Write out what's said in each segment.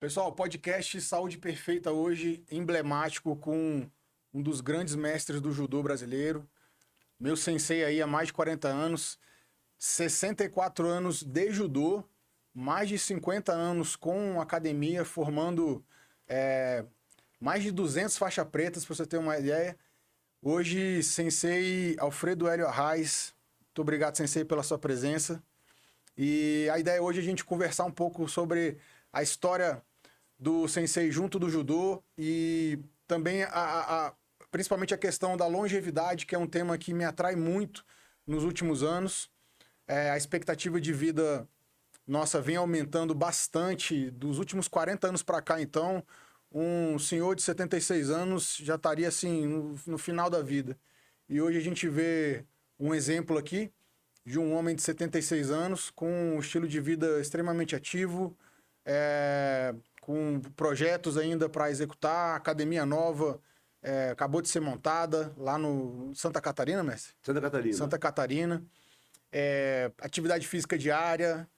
Pessoal, podcast Saúde Perfeita hoje, emblemático com um dos grandes mestres do judô brasileiro. Meu sensei aí há mais de 40 anos, 64 anos de judô, mais de 50 anos com academia, formando mais de 200 faixa pretas, para você ter uma ideia. Hoje, sensei Alfredo Hélio Arraes, muito obrigado, sensei, pela sua presença. E a ideia hoje é a gente conversar um pouco sobre a história do sensei junto do judô e também principalmente a questão da longevidade, que é um tema que me atrai muito nos últimos anos. A expectativa de vida nossa vem aumentando bastante dos últimos 40 anos para cá, então um senhor de 76 anos já estaria assim no final da vida. E hoje a gente vê um exemplo aqui de um homem de 76 anos com um estilo de vida extremamente ativo, com projetos ainda para executar, academia nova acabou de ser montada lá no Santa Catarina, mestre? Santa Catarina. Santa Catarina. Atividade física diária,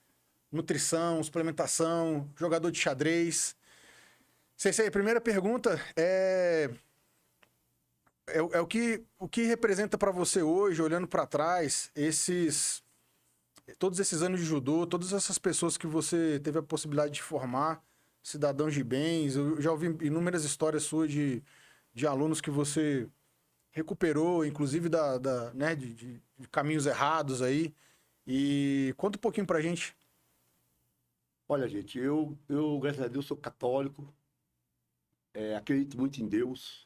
nutrição, suplementação, jogador de xadrez. Sensei, a primeira pergunta é o que representa para você hoje, olhando para trás, todos esses anos de judô, todas essas pessoas que você teve a possibilidade de formar, cidadãos de bens. Eu já ouvi inúmeras histórias suas de alunos que você recuperou, inclusive né, de caminhos errados aí. E conta um pouquinho pra gente. Olha, gente, eu graças a Deus, sou católico, acredito muito em Deus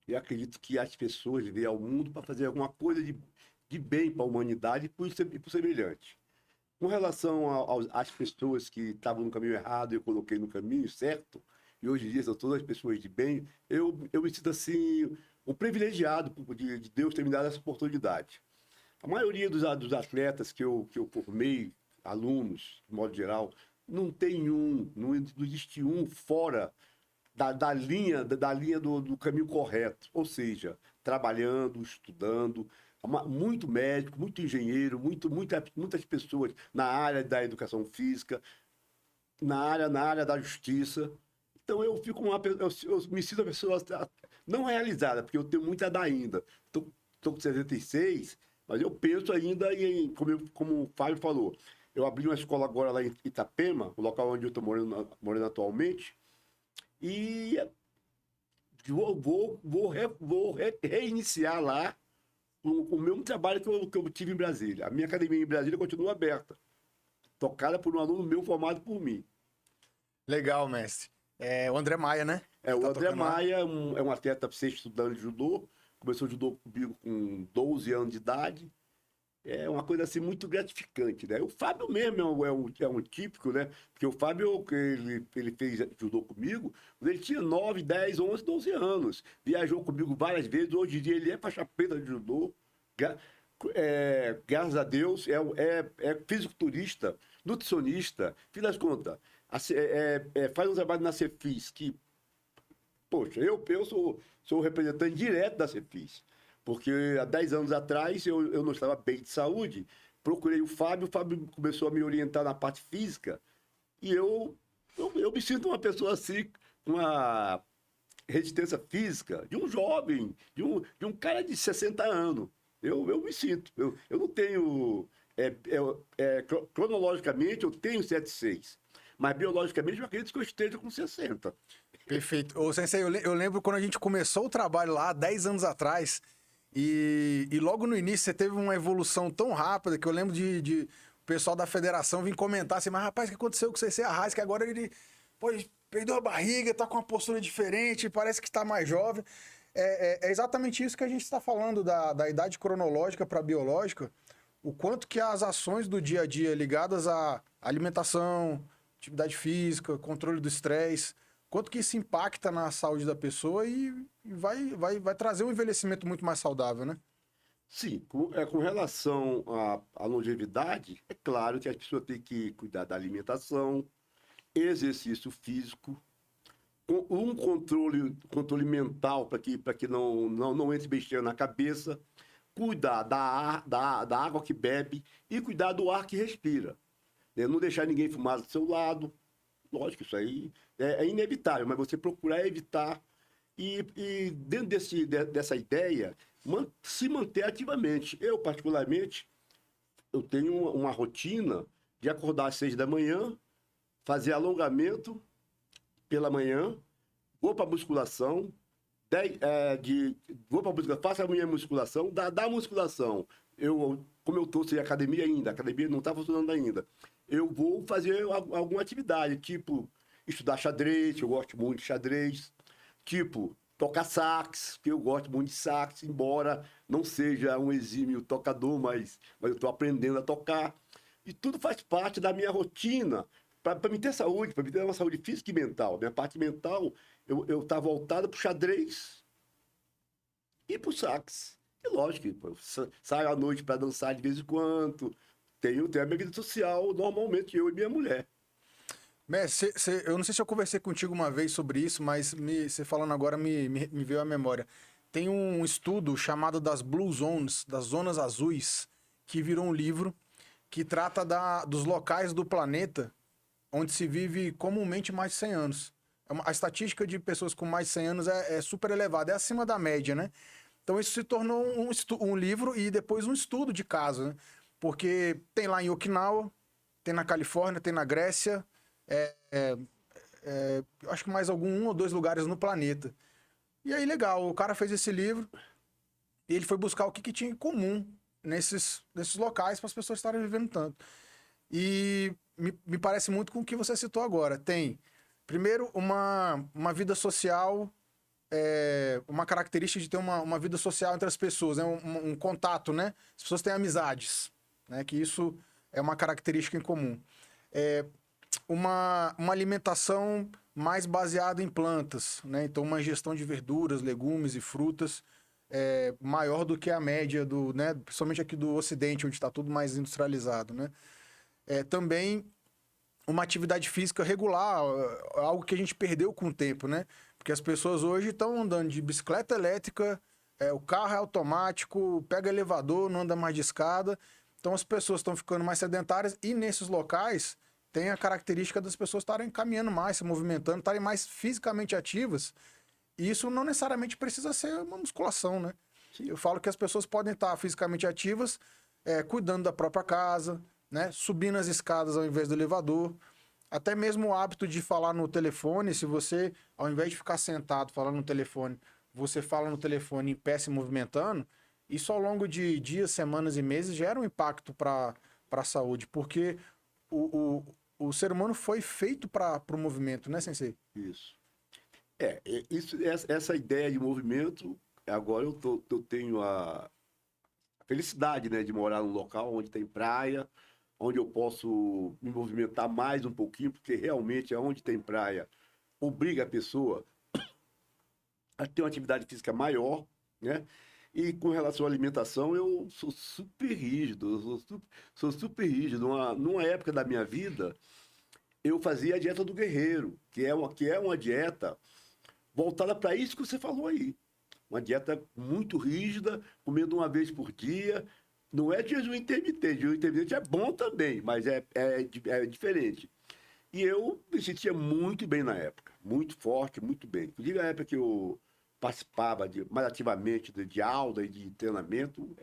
e acredito que as pessoas vêm ao mundo para fazer alguma coisa de bem para a humanidade e por semelhante. Com relação às pessoas que estavam no caminho errado, eu coloquei no caminho certo, e hoje em dia são todas as pessoas de bem, eu me sinto assim, um privilegiado de Deus ter me dado essa oportunidade. A maioria dos atletas que eu formei, alunos, de modo geral, não existe um fora da linha do caminho correto. Ou seja, trabalhando, estudando, muito médico, muito engenheiro, muitas pessoas na área da educação física, na área da justiça. Então eu fico eu me sinto uma pessoa não realizada, porque eu tenho muito a dar ainda. Estou com 66, mas eu penso ainda como o Fábio falou. Eu abri uma escola agora lá em Itapema, o local onde eu estou morando atualmente, e vou reiniciar lá o mesmo trabalho que eu tive em Brasília. A minha academia em Brasília continua aberta, tocada por um aluno meu formado por mim. Legal, mestre. O André Maia, né? O André Maia é um atleta sexto estudante de judô, começou judô comigo com 12 anos de idade. É uma coisa assim muito gratificante, né? O Fábio mesmo é um típico, né? Porque o Fábio, ele fez judô comigo quando ele tinha 9, 10, 11, 12 anos. Viajou comigo várias vezes. Hoje em dia ele é faixa preta de judô. Graças a Deus, é fisiculturista, nutricionista. Fim das contas, faz um trabalho na Cefis que, poxa, eu sou o representante direto da Cefis. Porque há 10 anos atrás eu não estava bem de saúde, procurei o Fábio começou a me orientar na parte física, e eu me sinto uma pessoa assim, com uma resistência física de um jovem, de um cara de 60 anos. Eu me sinto. Eu não tenho. Cronologicamente, eu tenho 76, mas biologicamente eu acredito que eu esteja com 60. Perfeito. Ô, sensei, eu lembro quando a gente começou o trabalho lá, 10 anos atrás, e logo no início você teve uma evolução tão rápida que eu lembro de o pessoal da federação vir comentar assim, mas rapaz, o que aconteceu com o Sensei Arraes? Que agora ele, pô, perdeu a barriga, tá com uma postura diferente, parece que está mais jovem. É exatamente isso que a gente está falando da idade cronológica para a biológica, o quanto que as ações do dia a dia ligadas à alimentação, atividade física, controle do estresse, quanto que isso impacta na saúde da pessoa e vai trazer um envelhecimento muito mais saudável, né? Sim, com relação à longevidade, é claro que as pessoas têm que cuidar da alimentação, exercício físico, um controle mental para que não entre besteira na cabeça, cuidar da água que bebe e cuidar do ar que respira, né? Não deixar ninguém fumar do seu lado, Lógico, isso aí é inevitável, mas você procurar evitar e dentro dessa ideia, se manter ativamente. Eu, particularmente, eu tenho uma rotina de acordar às 6 da manhã, fazer alongamento pela manhã, vou para musculação, vou para musculação, faço a minha musculação, da musculação, como eu estou sem academia ainda, a academia não está funcionando ainda, eu vou fazer alguma atividade, tipo estudar xadrez, eu gosto muito de xadrez, tipo tocar sax, que eu gosto muito de sax, embora não seja um exímio tocador, mas eu estou aprendendo a tocar. E tudo faz parte da minha rotina para me ter saúde, para me ter uma saúde física e mental. Minha parte mental, eu tá voltada para o xadrez e para o sax. E lógico, eu saio à noite para dançar de vez em quando. Tenho a minha vida social, normalmente, eu e minha mulher. Mestre, eu não sei se eu conversei contigo uma vez sobre isso, mas você falando agora me veio à memória. Tem um estudo chamado das Blue Zones, das zonas azuis, que virou um livro que trata dos locais do planeta onde se vive comumente mais de 100 anos. A estatística de pessoas com mais de 100 anos é super elevada, é acima da média, né? Então isso se tornou um livro e depois um estudo de caso, né? Porque tem lá em Okinawa, tem na Califórnia, tem na Grécia, eu acho que mais um ou dois lugares no planeta. E aí, legal, o cara fez esse livro e ele foi buscar o que tinha em comum nesses locais para as pessoas estarem vivendo tanto. E me parece muito com o que você citou agora. Tem, primeiro, uma vida social, uma característica de ter uma vida social entre as pessoas, né? Um contato, né? As pessoas têm amizades, né? Que isso é uma característica em comum. Uma alimentação mais baseada em plantas, né? Então, uma ingestão de verduras, legumes e frutas maior do que a média né? Principalmente aqui do Ocidente, onde está tudo mais industrializado, né? Também uma atividade física regular, algo que a gente perdeu com o tempo, né? Porque as pessoas hoje estão andando de bicicleta elétrica, o carro é automático, pega elevador, não anda mais de escada. Então as pessoas estão ficando mais sedentárias e nesses locais tem a característica das pessoas estarem caminhando mais, se movimentando, estarem mais fisicamente ativas. E isso não necessariamente precisa ser uma musculação, né? Eu falo que as pessoas podem estar fisicamente ativas, cuidando da própria casa, né? Subindo as escadas ao invés do elevador. Até mesmo o hábito de falar no telefone, se você, ao invés de ficar sentado falando no telefone, você fala no telefone em pé se movimentando, isso ao longo de dias, semanas e meses gera um impacto para a saúde, porque o ser humano foi feito para o movimento, né, Sensei? Isso. Essa ideia de movimento, agora eu tenho a felicidade, né, de morar num local onde tem praia, onde eu posso me movimentar mais um pouquinho, porque realmente onde tem praia obriga a pessoa a ter uma atividade física maior, né? E com relação à alimentação, eu sou super rígido, sou super rígido. Numa época da minha vida, eu fazia a dieta do guerreiro, que é uma dieta voltada para isso que você falou aí. Uma dieta muito rígida, comendo uma vez por dia. Não é jejum intermitente. Jejum intermitente é bom também, mas é diferente. E eu me sentia muito bem na época. Muito forte, muito bem. Inclusive, a época que eu participava mais ativamente de aula e de treinamento,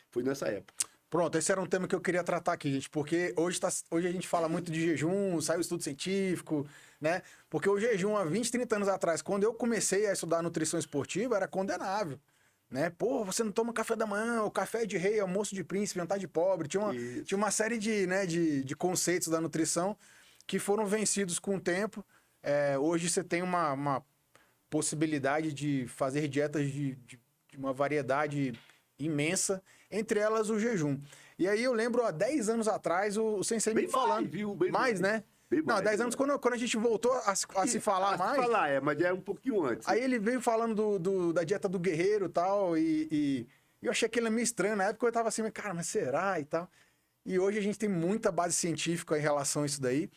foi nessa época. Pronto, esse era um tema que eu queria tratar aqui, gente, porque hoje a gente fala muito de jejum, saiu estudo científico, né? Porque o jejum há 20, 30 anos atrás, quando eu comecei a estudar nutrição esportiva, era condenável, né? Pô, você não toma café da manhã, o café é de rei, almoço de príncipe, jantar de pobre. Tinha uma série de conceitos da nutrição que foram vencidos com o tempo. Hoje você tem uma possibilidade de fazer dietas de uma variedade imensa, entre elas o jejum. E aí eu lembro, há 10 anos atrás, o Sensei me falando. Mais, viu? Bem mais, né? Bem Não, mais, 10 anos quando a gente voltou a se falar mais. Mas já é um pouquinho antes. Aí ele veio falando da dieta do guerreiro e tal, e eu achei aquilo meio estranho. Na época eu tava assim, cara, mas será e tal? E hoje a gente tem muita base científica em relação a isso daí.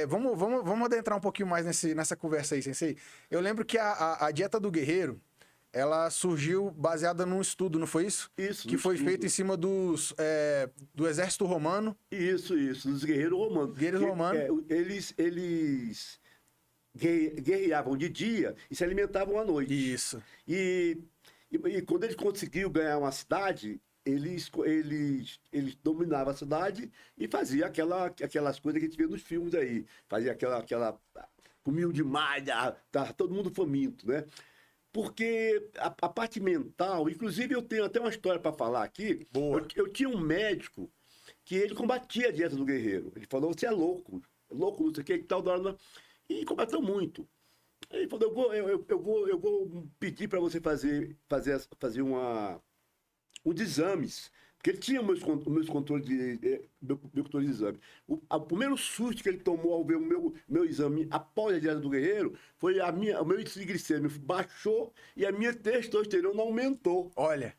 Vamos adentrar um pouquinho mais nessa conversa aí, Sensei. Eu lembro que a dieta do guerreiro, ela surgiu baseada num estudo, não foi isso? Isso, Que no foi estudo. feito em cima do exército romano. Isso, dos guerreiros romanos. Guerreiros romanos. Eles guerreavam de dia e se alimentavam à noite. Isso. E quando eles conseguiam ganhar uma cidade, eles dominavam a cidade e faziam aquelas coisas que a gente vê nos filmes aí. Fazia comiam demais, tá todo mundo faminto, né? Porque a parte mental, inclusive eu tenho até uma história para falar aqui. Boa. Eu tinha um médico que ele combatia a dieta do guerreiro. Ele falou, você é louco, não sei o que, tal, e combateu muito. Ele falou, eu vou pedir para você fazer uns exames. Porque ele tinha meus controles meu controle de exame. O primeiro susto que ele tomou ao ver o meu exame após a dieta do guerreiro foi o meu índice de glicemia baixou e a minha testosterona aumentou. Olha.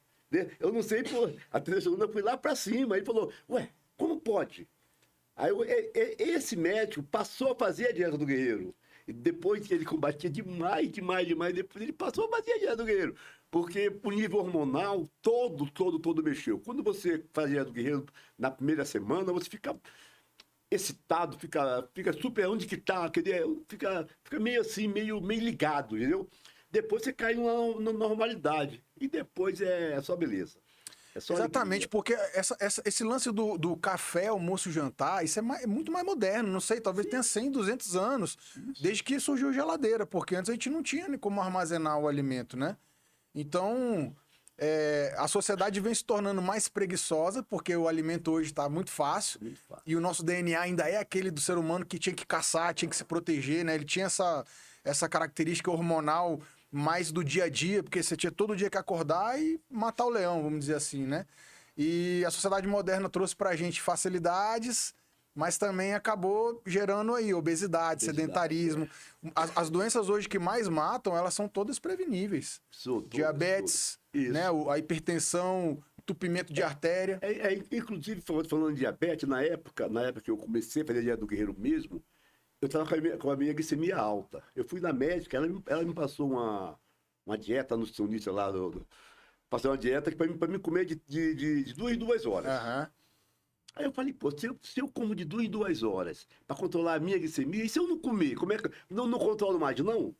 Eu não sei, pô, a testosterona foi lá para cima. Ele falou, ué, como pode? Aí esse médico passou a fazer a dieta do guerreiro. E depois que ele combatia demais, depois ele passou a fazer a dieta do guerreiro. Porque o nível hormonal todo mexeu. Quando você faz a dieta do guerreiro na primeira semana, você fica excitado, fica super onde que tá, fica meio assim, meio ligado, entendeu? Depois você cai na normalidade. E depois é só beleza. É só Exatamente, alegria. porque esse lance do café, almoço, jantar, isso é muito mais moderno, não sei, talvez tenha 100, 200 anos, desde que surgiu a geladeira, porque antes a gente não tinha nem como armazenar o alimento, né? Então, a sociedade vem se tornando mais preguiçosa, porque o alimento hoje está muito fácil, Muito fácil. e o nosso DNA ainda é aquele do ser humano que tinha que caçar, tinha que se proteger, né? Ele tinha essa característica hormonal mais do dia a dia, porque você tinha todo dia que acordar e matar o leão, vamos dizer assim, né? E a sociedade moderna trouxe pra gente facilidades, mas também acabou gerando aí obesidade, sedentarismo. As doenças hoje que mais matam, elas são todas preveníveis. Diabetes, Isso. né? A hipertensão, entupimento de artéria. Inclusive, falando de diabetes, na época que eu comecei a fazer a dieta do guerreiro mesmo, eu estava com a minha glicemia alta. Eu fui na médica, ela me passou uma dieta nutricionista lá, passou uma dieta para mim comer de 2 em 2 horas. Aham. Aí eu falei, pô, se eu como de 2 em 2 horas para controlar a minha glicemia, e se eu não comer, como é que não controlo mais, não?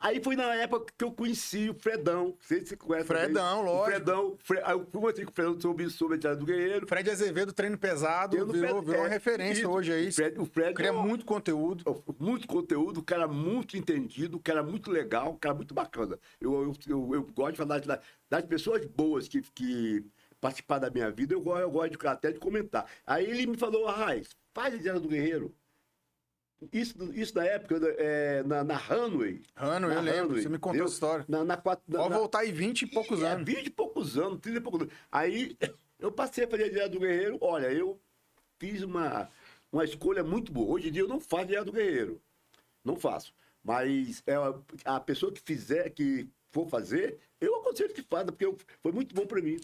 Aí foi na época que eu conheci o Fredão. Não sei se você conhece. Fredão, lógico. O Fredão. Aí eu conversei com o Fredão sobre a dieta do guerreiro. Fred Azevedo, treino pesado, virou uma referência isso. hoje aí. O Fred cria muito conteúdo. Muito conteúdo, cara muito entendido, cara muito legal, cara muito bacana. Eu gosto de falar das pessoas boas que participaram da minha vida, eu gosto até de comentar. Aí ele me falou, Raiz, faz a dieta do guerreiro. Isso na época, na Hanway. Hanway, eu lembro, você me contou essa história. Pode voltar aí 20 e poucos anos. 20 e poucos anos, 30 e poucos anos. Aí eu passei a fazer a dieta do guerreiro. Olha, eu fiz uma escolha muito boa. Hoje em dia eu não faço dieta do guerreiro. Não faço. Mas a pessoa que for fazer, eu aconselho que faça, porque foi muito bom para mim.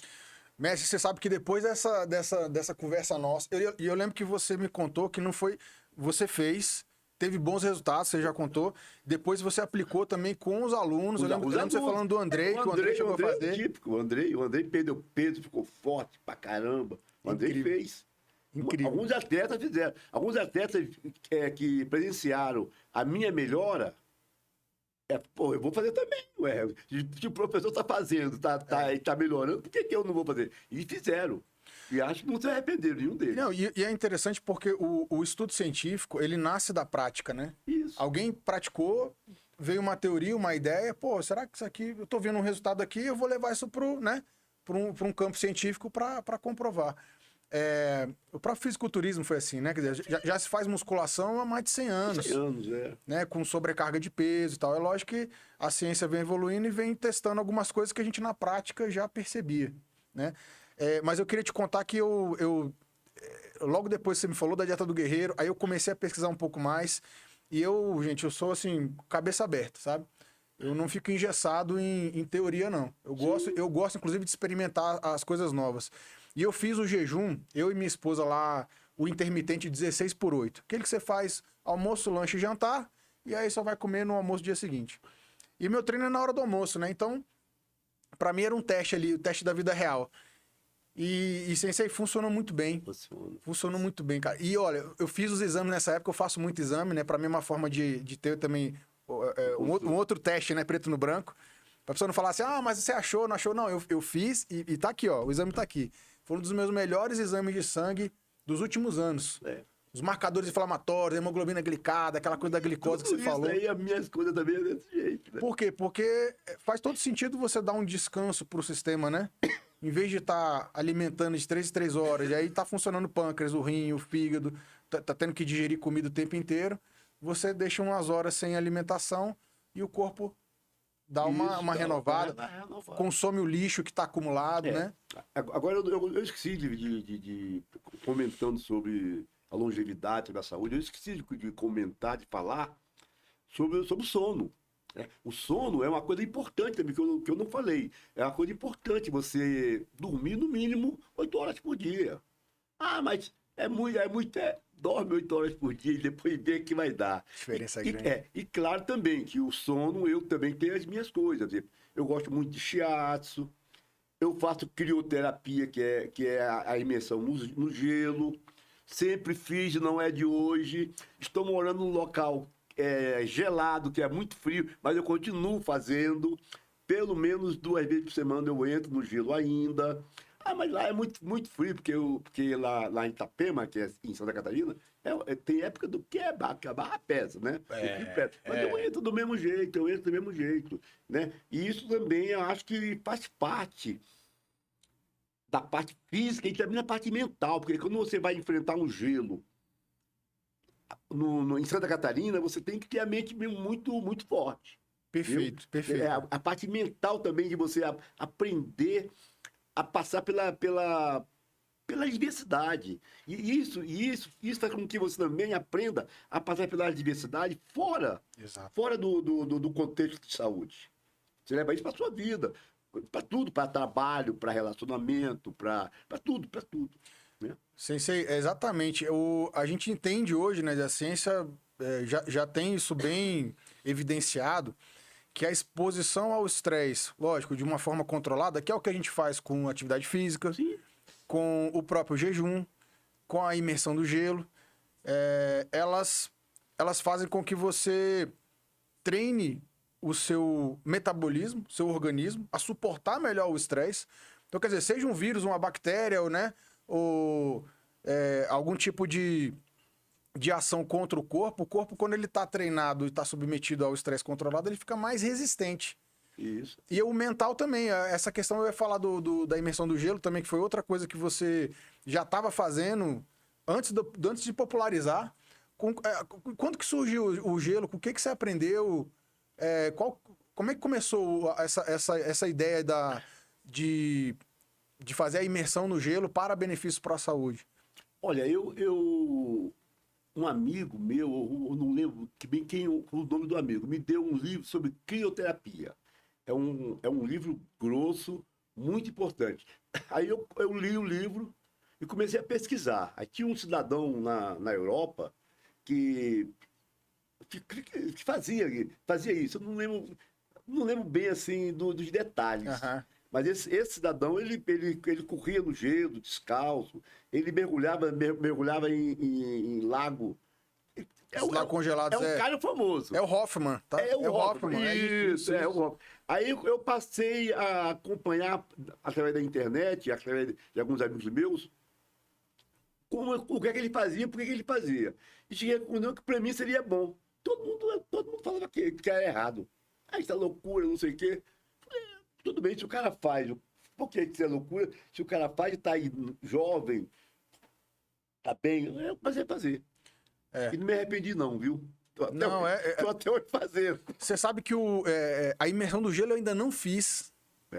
Mestre, você sabe que depois dessa conversa nossa, eu lembro que você me contou que não foi... Você fez, teve bons resultados, você já contou. Depois você aplicou também com os alunos. Eu lembro você falando do Andrei, que o Andrei chegou a fazer. É típico. O Andrei perdeu peso, ficou forte pra caramba. O Andrei fez. Incrível. Alguns atletas fizeram. Alguns atletas que presenciaram a minha melhora, eu vou fazer também, ué. Se o professor tá fazendo, tá melhorando, por que eu não vou fazer? E fizeram. E acho que não se arrependeram, nenhum deles. Não, e é interessante porque o estudo científico, ele nasce da prática, né? Isso. Alguém praticou, veio uma teoria, uma ideia, pô, será que isso aqui, eu tô vendo um resultado aqui, eu vou levar isso para um campo científico para comprovar. O próprio fisiculturismo foi assim, né? Quer dizer, já se faz musculação há mais de 100 anos. 100 anos, né? Com sobrecarga de peso e tal. É lógico que a ciência vem evoluindo e vem testando algumas coisas que a gente na prática já percebia, né? Mas eu queria te contar que logo depois você me falou da dieta do guerreiro, aí eu comecei a pesquisar um pouco mais e eu sou assim, cabeça aberta, sabe? Eu não fico engessado em teoria, não. Eu gosto, inclusive, de experimentar as coisas novas. E eu fiz o jejum, eu e minha esposa lá, o intermitente 16/8. Aquele que você faz almoço, lanche e jantar, e aí só vai comer no almoço do dia seguinte. E meu treino é na hora do almoço, né? Então, Pra mim era um teste ali, o teste da vida real. E Sensei, funcionou muito bem. Funciona. Funcionou muito bem, cara. E olha, eu fiz os exames nessa época, eu faço muito exame, né? Pra mim é uma forma de ter também um outro teste, né? Preto no branco. Pra pessoa não falar assim, ah, mas você achou, não achou? Não, eu fiz e tá aqui, ó. O exame tá aqui. Foi um dos meus melhores exames de sangue dos últimos anos. É. Os marcadores inflamatórios, hemoglobina glicada, aquela coisa da glicose que Tudo você isso falou. aí, as minhas coisas também é desse jeito, né? Por quê? Porque faz todo sentido você dar um descanso pro sistema, né? Em vez de estar alimentando de 3 em 3 horas, e aí tá funcionando o pâncreas, o rim, o fígado, tá tendo que digerir comida o tempo inteiro, você deixa umas horas sem alimentação e o corpo dá uma renovada, Vai renovar. consome o lixo que tá acumulado, É. né? Agora, eu esqueci comentando sobre a longevidade, sobre a saúde, eu esqueci de comentar, de falar sobre o sono. Né? O sono é uma coisa importante também, que eu não falei. É uma coisa importante você dormir no mínimo 8 horas por dia. Ah, mas dorme 8 horas por dia e depois vê o que vai dar. A diferença é grande. E claro também que o sono, eu também tenho as minhas coisas. Por exemplo, eu gosto muito de shiatsu, eu faço crioterapia, que é a imersão no gelo. Sempre fiz, não é de hoje. Estou morando num local gelado, que é muito frio, mas eu continuo fazendo. Pelo menos 2 vezes por semana eu entro no gelo ainda. Ah, mas lá é muito, muito frio, porque lá em Itapema, que é em Santa Catarina, tem época do que que a barra pesa, né? O frio pesa. Mas eu entro do mesmo jeito, né? E isso também eu acho que faz parte da parte física e também da parte mental, porque quando você vai enfrentar um gelo em Santa Catarina, você tem que ter a mente muito, muito forte. Perfeito, Viu? perfeito. A parte mental também de você aprender a passar pela adversidade. E isso faz com que você também aprenda a passar pela adversidade Exato. fora do contexto de saúde. Você leva isso para sua vida, para tudo, para trabalho, para relacionamento, para tudo, né? Sensei, exatamente. A gente entende hoje, né, a ciência já tem isso bem evidenciado, que a exposição ao estresse, lógico, de uma forma controlada, que é o que a gente faz com atividade física, Sim. com o próprio jejum, com a imersão do gelo, elas fazem com que você treine o seu metabolismo, seu organismo, a suportar melhor o estresse. Então, quer dizer, seja um vírus, uma bactéria, ou algum tipo de ação contra o corpo, quando ele está treinado e está submetido ao estresse controlado, ele fica mais resistente. Isso. E o mental também, essa questão eu ia falar da imersão do gelo também, que foi outra coisa que você já estava fazendo antes de popularizar. Quando que surgiu o gelo? Com o que você aprendeu? Como é que começou essa ideia de fazer a imersão no gelo para benefícios para a saúde? Olha, um amigo meu, eu não lembro bem o nome do amigo, me deu um livro sobre crioterapia. É um livro grosso, muito importante. Aí eu li o livro e comecei a pesquisar. Aí tinha um cidadão na Europa que fazia isso. Eu não lembro bem assim dos detalhes. Uhum. Mas esse cidadão, ele corria no gelo, descalço, ele mergulhava em lago. Lá congelados um cara famoso. É o Hoffman, tá? É o Hoffman. Isso. É o Hoffman. Aí eu passei a acompanhar através da internet, através de alguns amigos meus, o que é que ele fazia, por que ele fazia. E cheguei à conclusão que para mim seria bom. Todo mundo falava que era errado. Ah, isso é loucura, não sei o quê. Tudo bem, se o cara faz, por que isso é loucura? Se o cara faz, tá aí jovem, tá bem, eu comecei a fazer. E não me arrependi não, viu? Tô até hoje fazendo. Você sabe que a imersão do gelo eu ainda não fiz.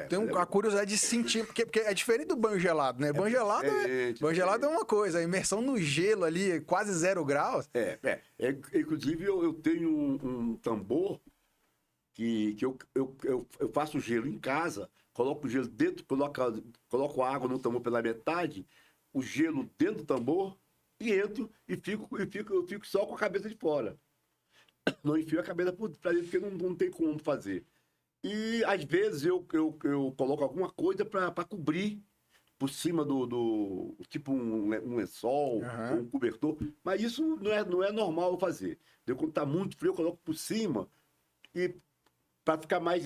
Tenho a curiosidade de sentir, porque é diferente do banho gelado, né? Banho gelado é uma coisa, a imersão no gelo ali, quase 0 graus. Inclusive, eu tenho um tambor que eu faço gelo em casa, coloco o gelo dentro, coloco a água no tambor pela metade, o gelo dentro do tambor, e entro e fico só com a cabeça de fora. Não enfio a cabeça pra dentro, porque não tem como fazer. E às vezes eu coloco alguma coisa para cobrir por cima tipo um lençol ou Aham. um cobertor, mas isso não é normal eu fazer. Quando tá muito frio, eu coloco por cima e para ficar mais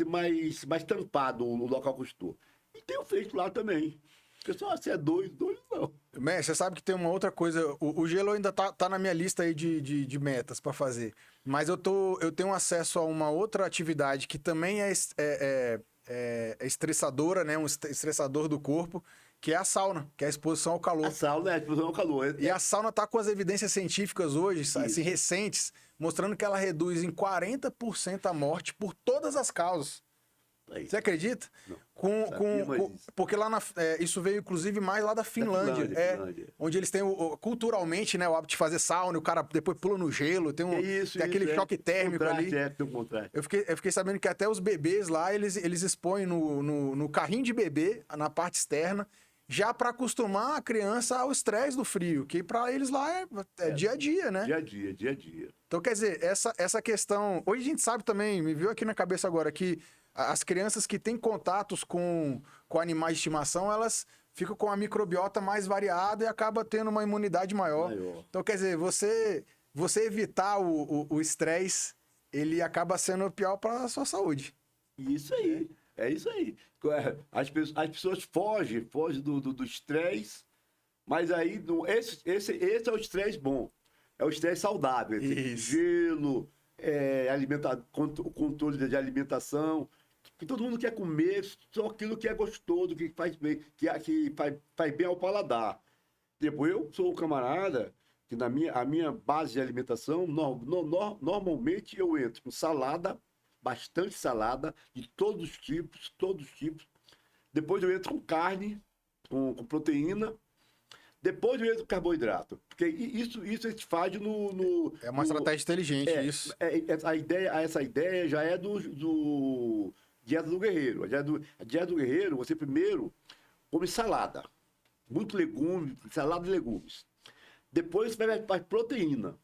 tampado o local que eu estou. E tenho feito lá também. Pessoal, se é dois não. Mestre, você sabe que tem uma outra coisa. O gelo ainda tá na minha lista aí de metas para fazer. Mas eu tenho acesso a uma outra atividade que também é estressadora, né? Um estressador do corpo, que é a sauna, que é a exposição ao A calor. sauna é a exposição ao calor. E a sauna tá com as evidências científicas hoje, assim, Isso. recentes, mostrando que ela reduz em 40% a morte por todas as causas. Aí, Você acredita? não, Com, sabia, mas com- porque lá isso veio inclusive mais lá da Finlândia, Finlândia. onde eles têm culturalmente, né, o hábito de fazer sauna, o cara depois pula no gelo, É isso, tem aquele isso, choque térmico contraste, ali. tem um contraste. Eu fiquei sabendo que até os bebês lá, eles expõem no carrinho de bebê, na parte externa, já para acostumar a criança ao estresse do frio, que para eles lá é dia a dia, né? Dia a dia, dia a dia. Então, quer dizer, essa questão. Hoje a gente sabe também, me veio aqui na cabeça agora, que as crianças que têm contatos com animais de estimação, elas ficam com a microbiota mais variada e acaba tendo uma imunidade maior. Maior. Então, quer dizer, você evitar o estresse, ele acaba sendo pior para a sua saúde. Isso aí, é isso aí. As pessoas fogem do estresse, mas aí esse é o estresse bom. É o estresse saudável. Isso. Gelo, controle de alimentação. Que todo mundo quer comer só aquilo que é gostoso, que faz bem, que faz bem ao paladar. Depois eu sou um camarada que a minha base de alimentação, normalmente eu entro com salada, bastante salada, de todos os tipos. Depois eu entro com carne, com proteína. Depois eu entro com carboidrato. Porque isso a gente faz É uma estratégia inteligente, isso. essa ideia já é do Dieta do Guerreiro. A dieta do Guerreiro, você primeiro come salada. Muito legume, salada de legumes. Depois você vai para proteína.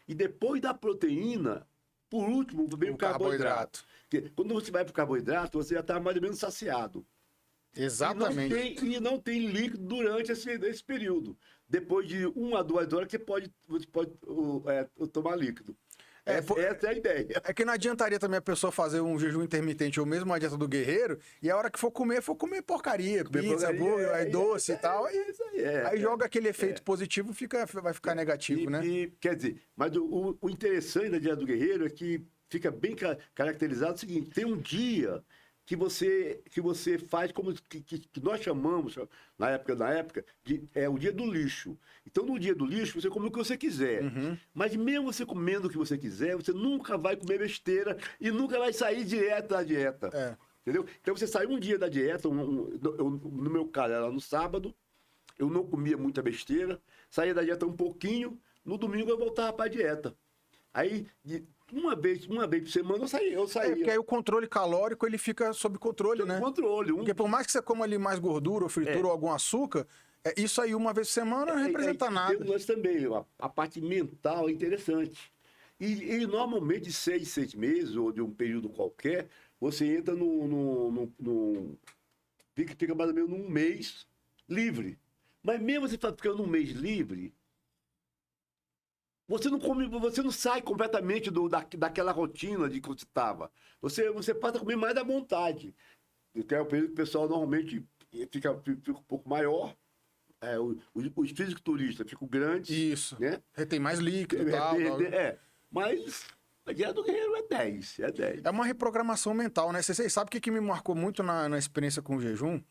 E depois da proteína, por último, vem o carboidrato. Porque quando você vai para o carboidrato, você já está mais ou menos saciado. Exatamente. E não tem líquido durante esse período. Depois de 1 a 2 horas, você pode tomar líquido. Essa é a ideia. É que não adiantaria também a pessoa fazer um jejum intermitente ou mesmo uma dieta do guerreiro, e a hora que for comer porcaria, pizza, hambúrguer, aí doce e tal. Aí joga aquele efeito positivo, vai ficar negativo, né? Quer dizer, mas o interessante da dieta do guerreiro é que fica bem caracterizado o seguinte: tem um dia que você faz como que nós chamamos na época é o dia do lixo. Então no dia do lixo você come o que você quiser, mas mesmo você comendo o que você quiser, você nunca vai comer besteira e nunca vai sair direto da dieta. Entendeu? Então você sai um dia da dieta, no meu caso era no sábado, eu não comia muita besteira, saía da dieta um pouquinho, no domingo eu voltava para a dieta. Aí uma vez por semana eu saía. Porque aí o controle calórico ele fica sob controle, né? Controle. Porque por mais que você coma ali mais gordura ou fritura ou algum açúcar, isso aí uma vez por semana não representa nada. Nós também, a parte mental é interessante. E normalmente de 6 meses ou de um período qualquer, você entra fica mais ou menos num mês livre. Mas mesmo você ficando um mês livre, você não sai completamente daquela rotina de que você estava. Você passa a comer mais à vontade. Que é o período que o pessoal normalmente fica um pouco maior. Os fisiculturistas ficam grandes. Isso. Né? Retém mais líquido e tal. Mas a dieta do guerreiro é 10. É uma reprogramação mental, né? Vocês sabem o que me marcou muito na experiência com o jejum?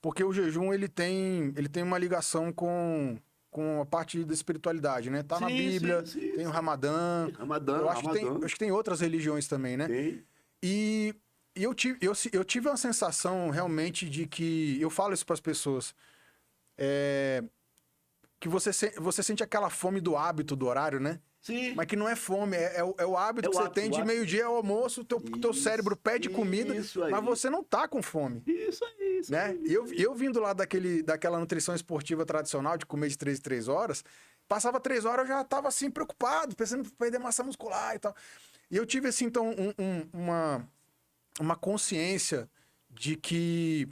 Porque o jejum ele tem uma ligação com a parte da espiritualidade, né? Tá na Bíblia, tem o Ramadã. Eu acho que tem outras religiões também, né? Tem. E eu tive uma sensação realmente de que... Eu falo isso para as pessoas. Que você sente aquela fome do hábito, do horário, né? Sim. Mas que não é fome, é o hábito que você tem de meio-dia ao almoço, teu cérebro pede comida, mas você não tá com fome. Isso aí. Né? Eu vindo lá daquela nutrição esportiva tradicional, de comer de 3 em 3 horas, passava 3 horas, eu já tava assim, preocupado, pensando em perder massa muscular e tal. E eu tive, assim, então, uma consciência de que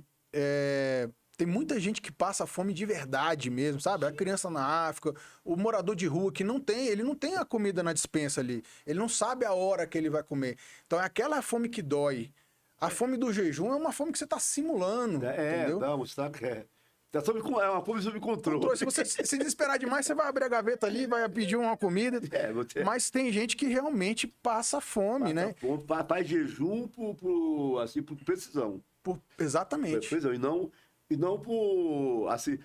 tem muita gente que passa fome de verdade mesmo, sabe? A criança na África, o morador de rua que ele não tem a comida na despensa ali. Ele não sabe a hora que ele vai comer. Então é aquela fome que dói. A fome do jejum é uma fome que você está simulando, entendeu? Não, você tá, é uma fome sob controle. Se você se desesperar demais, você vai abrir a gaveta ali, vai pedir uma comida. Mas tem gente que realmente passa fome, né? Faz jejum assim, por precisão. Exatamente. Precisão, e não por, assim,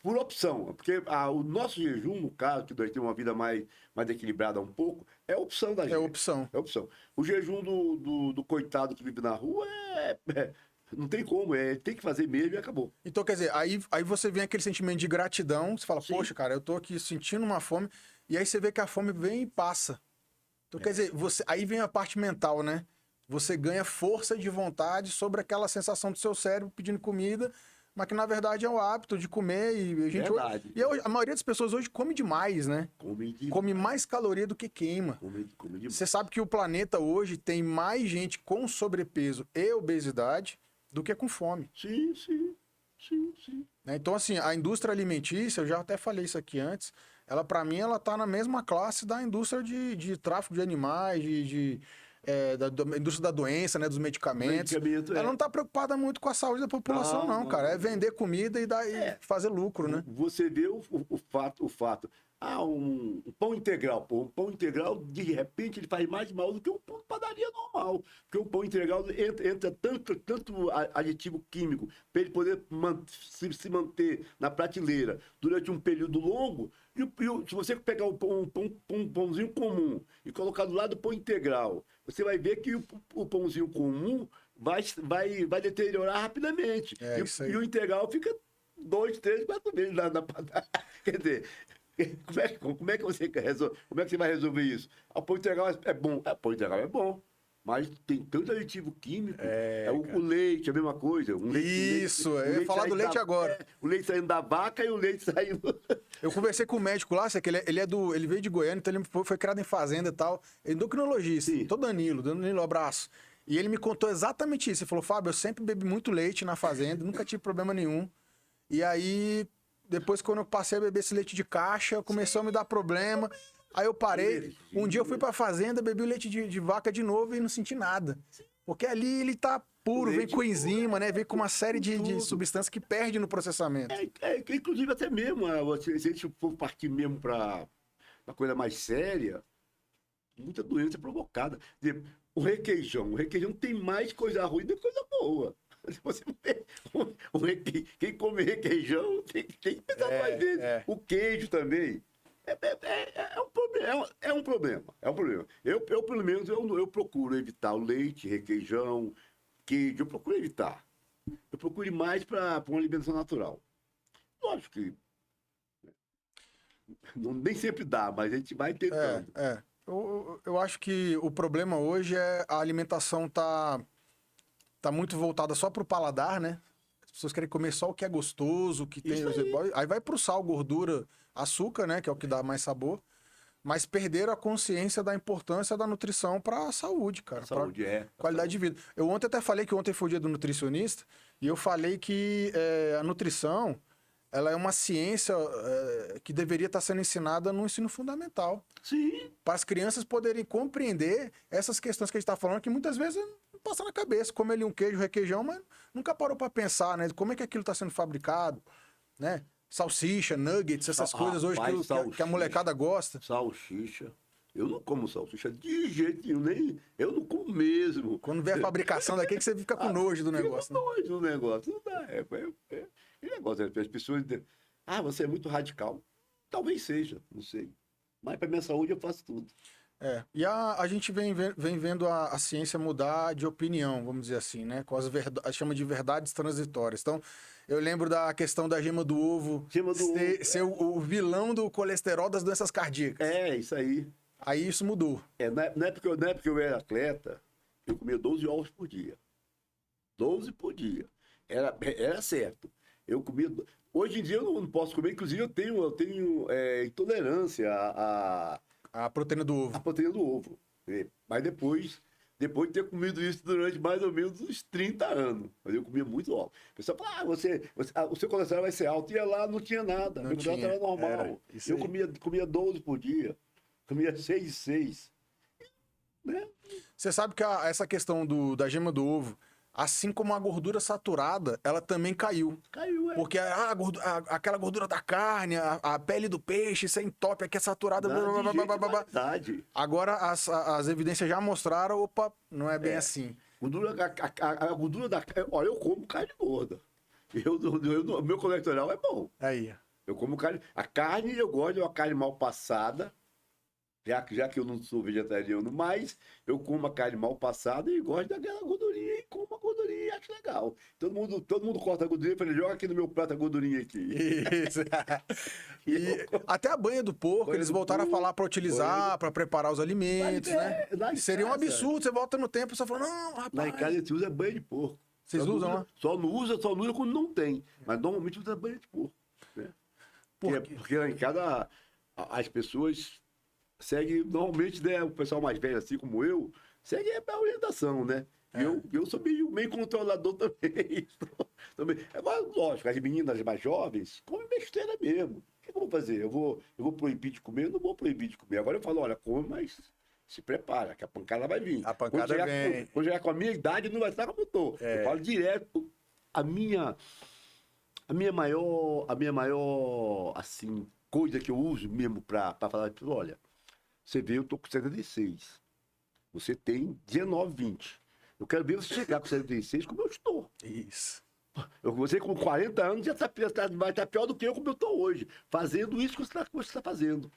por opção. Porque o nosso jejum, no caso, que nós temos uma vida mais equilibrada um pouco, é opção da gente. É opção. É opção. O jejum do coitado que vive na rua não tem como, tem que fazer mesmo e acabou. Então, quer dizer, aí você vem aquele sentimento de gratidão, você fala, poxa, cara, eu tô aqui sentindo uma fome, e aí você vê que a fome vem e passa. Então, quer dizer, aí vem a parte mental, né? Você ganha força de vontade sobre aquela sensação do seu cérebro pedindo comida, mas que na verdade é o hábito de comer, e a gente Verdade. a maioria das pessoas hoje come demais, né? Come mais caloria do que queima. Come demais. Você sabe que o planeta hoje tem mais gente com sobrepeso e obesidade do que com fome. Sim. Né? Então, assim, a indústria alimentícia, eu já até falei isso aqui antes, para mim, ela tá na mesma classe da indústria de tráfico de animais, da indústria da doença, né, dos medicamentos. Ela não tá preocupada muito com a saúde da população, não, cara. É vender comida e fazer lucro, né? Você vê o fato. Um pão integral, pô. Um pão integral, de repente, ele faz mais mal do que um pão de padaria normal. Porque o pão integral entra tanto aditivo químico para ele poder se manter na prateleira durante um período longo. Se você pegar um pãozinho comum e colocar do lado do pão integral, você vai ver que o pãozinho comum vai deteriorar rapidamente. E o integral fica 2, 3, 4 meses na padaria. Quer dizer, como é que você vai resolver isso? O pão integral é bom. O pão integral é bom. Mas tem tanto aditivo químico. O leite, a mesma coisa. Eu ia falar do leite agora. O leite saindo da vaca e o leite saindo... Eu conversei com o médico lá, que ele veio de Goiânia, então ele foi criado em fazenda e tal. Endocrinologista. Sim. Danilo, abraço. E ele me contou exatamente isso. Ele falou, Fábio, eu sempre bebi muito leite na fazenda, nunca tive problema nenhum. E aí, depois quando eu passei a beber esse leite de caixa, começou a me dar problema... Aí eu parei, um dia eu fui pra fazenda, bebi o leite de vaca de novo e não senti nada. Porque ali ele tá puro, vem com enzima, né? Vem com uma série de substâncias que perde no processamento. Inclusive até mesmo, se a gente for partir mesmo pra coisa mais séria, muita doença é provocada. O requeijão tem mais coisa ruim do que coisa boa. Se você quem come requeijão tem que pensar mais vezes. O queijo também. É um problema. Eu pelo menos, eu procuro evitar o leite, requeijão, queijo. Eu procuro evitar. Eu procuro ir mais para uma alimentação natural. Lógico que nem sempre dá, mas a gente vai tentando. Eu acho que o problema hoje é a alimentação tá muito voltada só pro paladar, né? As pessoas querem comer só o que é gostoso, o que tem... Aí vai pro sal, gordura, açúcar, né? Que é o que dá mais sabor. Mas perderam a consciência da importância da nutrição para a saúde, cara. Saúde, qualidade de vida. Eu ontem até falei que ontem foi o dia do nutricionista, e eu falei que a nutrição, ela é uma ciência que deveria estar sendo ensinada no ensino fundamental. Sim. Para as crianças poderem compreender essas questões que a gente está falando, que muitas vezes não passa na cabeça. Come ali um queijo, requeijão, mas nunca parou para pensar, né? Como é que aquilo está sendo fabricado, né? Salsicha, nuggets, essas coisas hoje que a molecada gosta. Salsicha. Eu não como salsicha de jeito nenhum, eu não como mesmo. Quando vê a fabricação daqui, que você fica com nojo do negócio. Fica com nojo do negócio. Não dá. Negócio, as pessoas dizem, você é muito radical. Talvez seja, não sei. Mas para minha saúde eu faço tudo. E a gente vem vendo a ciência mudar de opinião, vamos dizer assim, né? Com chama de verdades transitórias. Então, eu lembro da questão da gema do ovo ser o vilão do colesterol das doenças cardíacas. Isso aí. Aí isso mudou. Na época que eu era atleta, eu comia 12 ovos por dia. 12 por dia. Era certo. Eu comia... Hoje em dia eu não posso comer, inclusive eu tenho intolerância a proteína do ovo. A proteína do ovo. Mas depois Depois de ter comido isso durante mais ou menos uns 30 anos. Mas eu comia muito óleo. O pessoal fala, o seu colesterol vai ser alto. Ia lá, não tinha nada. Não Meu colesterol tinha. era normal. Era isso Eu aí. comia 12 por dia. Comia 6 e 6. Né? Você sabe que essa questão da gema do ovo, assim como a gordura saturada, ela também caiu. Caiu, é. Porque aquela gordura da carne, a pele do peixe, isso é entope, aqui é saturada. Blá, blá, blá, blá, blá, blá, blá. Verdade. Agora as evidências já mostraram, opa, não é bem assim. A gordura da carne. Olha, eu como carne gorda. Meu colesterol é bom. Aí. Eu como carne. A carne, eu gosto de uma carne mal passada. Já que eu não sou vegetariano mais, eu como a carne mal passada e gosto daquela gordurinha e como a gordurinha e acho legal. Todo mundo corta a gordurinha e fala, joga aqui no meu prato a gordurinha aqui. Isso. E até a banha do porco, Banha eles do voltaram a porco, falar para utilizar, para preparar os alimentos, né? Lá em Seria um casa. absurdo, você volta no tempo e só fala, não, Lá rapaz. em casa a gente usa banha de porco. Vocês Só não usam lá? Só não usa quando não tem. Mas normalmente usa banha de porco. Né? Por quê? Porque lá em casa as pessoas seguem, normalmente, né, o pessoal mais velho, assim como eu, segue a orientação, né? Eu sou meio controlador também. também. Mas, lógico, as meninas mais jovens comem besteira mesmo. O que eu vou fazer? Eu vou proibir de comer? Eu não vou proibir de comer. Agora eu falo, olha, come, mas se prepara, que a pancada vai vir. A pancada vem. Quando chegar com a minha idade, não vai estar como eu tô. Eu falo direto, a minha maior, assim, coisa que eu uso mesmo pra falar, olha, você vê, eu tô com 76. Você tem 19, 20. Eu quero ver você chegar com 76 como eu estou. Isso. Você com 40 anos já vai estar pior do que eu como eu estou hoje. Fazendo isso que você está fazendo.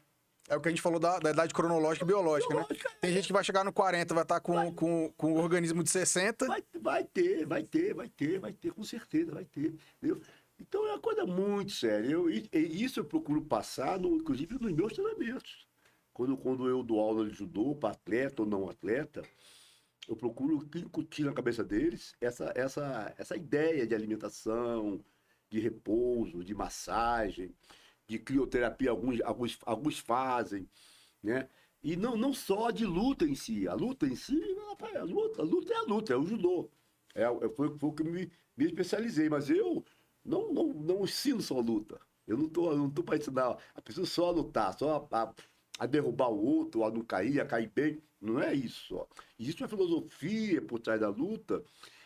É o que a gente falou da idade cronológica e biológica, né? Tem gente que vai chegar no 40, vai estar com o organismo de 60. Vai ter, com certeza vai ter. Entendeu? Então é uma coisa muito séria. E isso eu procuro passar, inclusive, nos meus treinamentos. Quando eu dou aula de judô para atleta ou não atleta, eu procuro incutir na cabeça deles essa ideia de alimentação, de repouso, de massagem, de crioterapia, alguns fazem, né? E não só de luta em si. A luta em si, a luta é a luta, é o judô. Foi o que me especializei, mas eu não ensino só luta. Eu não tô para ensinar a pessoa só a lutar, só a derrubar o outro, a não cair, a cair bem. Não é isso. Ó. Existe uma filosofia por trás da luta,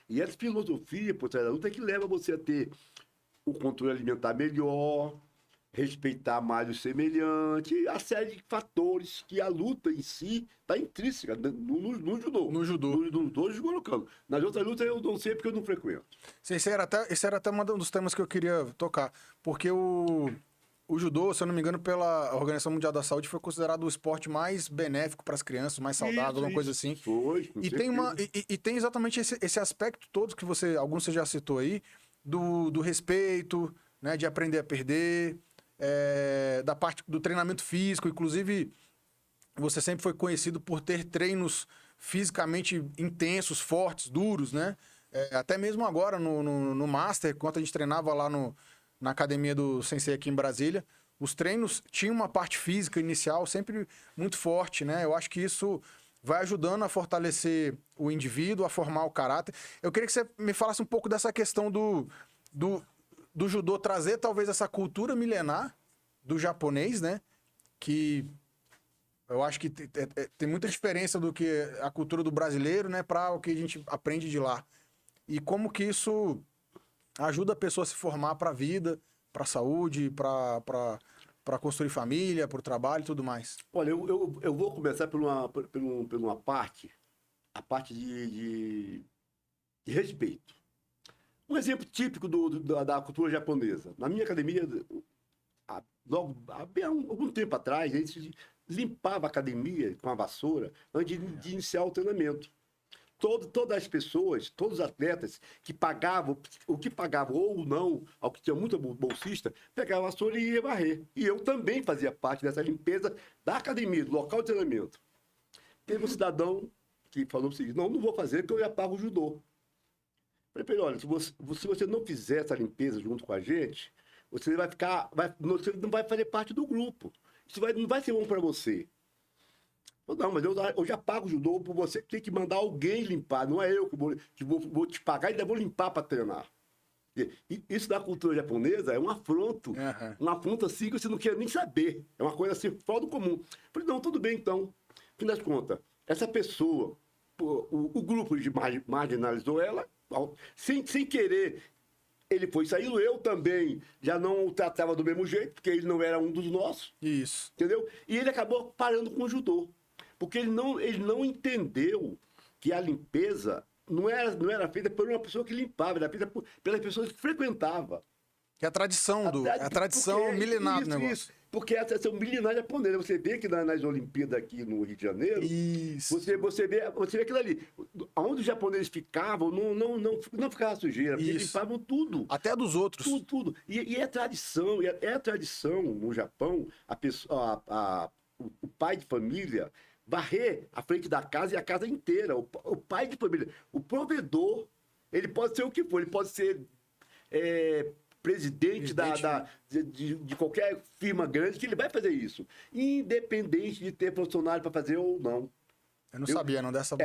e essa filosofia por trás da luta é que leva você a ter o controle alimentar melhor, respeitar mais o semelhante, e a série de fatores que a luta em si está intrínseca no judô. No judô. Nos dois colocando. Nas outras lutas eu não sei porque eu não frequento. Esse era até um dos temas que eu queria tocar. Porque o judô, se eu não me engano, pela Organização Mundial da Saúde, foi considerado o esporte mais benéfico para as crianças, mais saudável, alguma coisa assim. Foi, com E certeza. tem exatamente esse aspecto todo que alguns você já citou aí, do respeito, né, de aprender a perder, da parte do treinamento físico. Inclusive, você sempre foi conhecido por ter treinos fisicamente intensos, fortes, duros, né? Até mesmo agora no Master, enquanto a gente treinava lá na academia do Sensei aqui em Brasília, os treinos tinham uma parte física inicial sempre muito forte, né? Eu acho que isso vai ajudando a fortalecer o indivíduo, a formar o caráter. Eu queria que você me falasse um pouco dessa questão do judô trazer talvez essa cultura milenar do japonês, né? Que eu acho que tem muita diferença do que a cultura do brasileiro, né, para o que a gente aprende de lá. E como que isso ajuda a pessoa a se formar para a vida, para a saúde, para construir família, para o trabalho e tudo mais. Olha, eu vou começar por uma parte, a parte de respeito. Um exemplo típico da cultura japonesa. Na minha academia, há algum tempo atrás, a gente limpava a academia com a vassoura antes de iniciar o treinamento. Todas as pessoas, todos os atletas que pagavam, o que pagavam ou não, ao que tinha muito bolsista, pegavam a vassoura e ia varrer. E eu também fazia parte dessa limpeza da academia, do local de treinamento. Teve um cidadão que falou o seguinte: não vou fazer porque eu já pago o judô. Falei para ele: olha, se você não fizer essa limpeza junto com a gente, você você não vai fazer parte do grupo. Isso não vai ser bom para você. Não, mas eu já pago o judô por você, que tem que mandar alguém limpar, não é eu que vou te pagar e ainda vou limpar para treinar. E isso da cultura japonesa é Aham. um afronto assim que você não quer nem saber. É uma coisa assim, fora do comum. Eu falei, não, tudo bem então. No fim das contas, essa pessoa, pô, o grupo marginalizou ela, sem querer. Ele foi saindo, eu também já não o tratava do mesmo jeito, porque ele não era um dos nossos. Isso. Entendeu? E ele acabou parando com o judô. Porque ele não entendeu que a limpeza não era feita por uma pessoa que limpava, era feita pelas pessoas que frequentavam. Que é a tradição Porque- milenar do isso, negócio. isso. Porque essa é milenar japonesa. Você vê que nas Olimpíadas aqui no Rio de Janeiro, Isso. você vê aquilo ali. Onde os japoneses ficavam, não ficava sujeira, porque Isso. limpavam tudo. Até dos outros. Tudo, tudo. E é tradição, é tradição no Japão, o pai de família varrer a frente da casa e a casa inteira. O pai de família, o provedor, ele pode ser o que for, ele pode ser presidente de qualquer firma grande, que ele vai fazer isso, independente de ter funcionário para fazer ou não. Eu não sabia, não, dessa.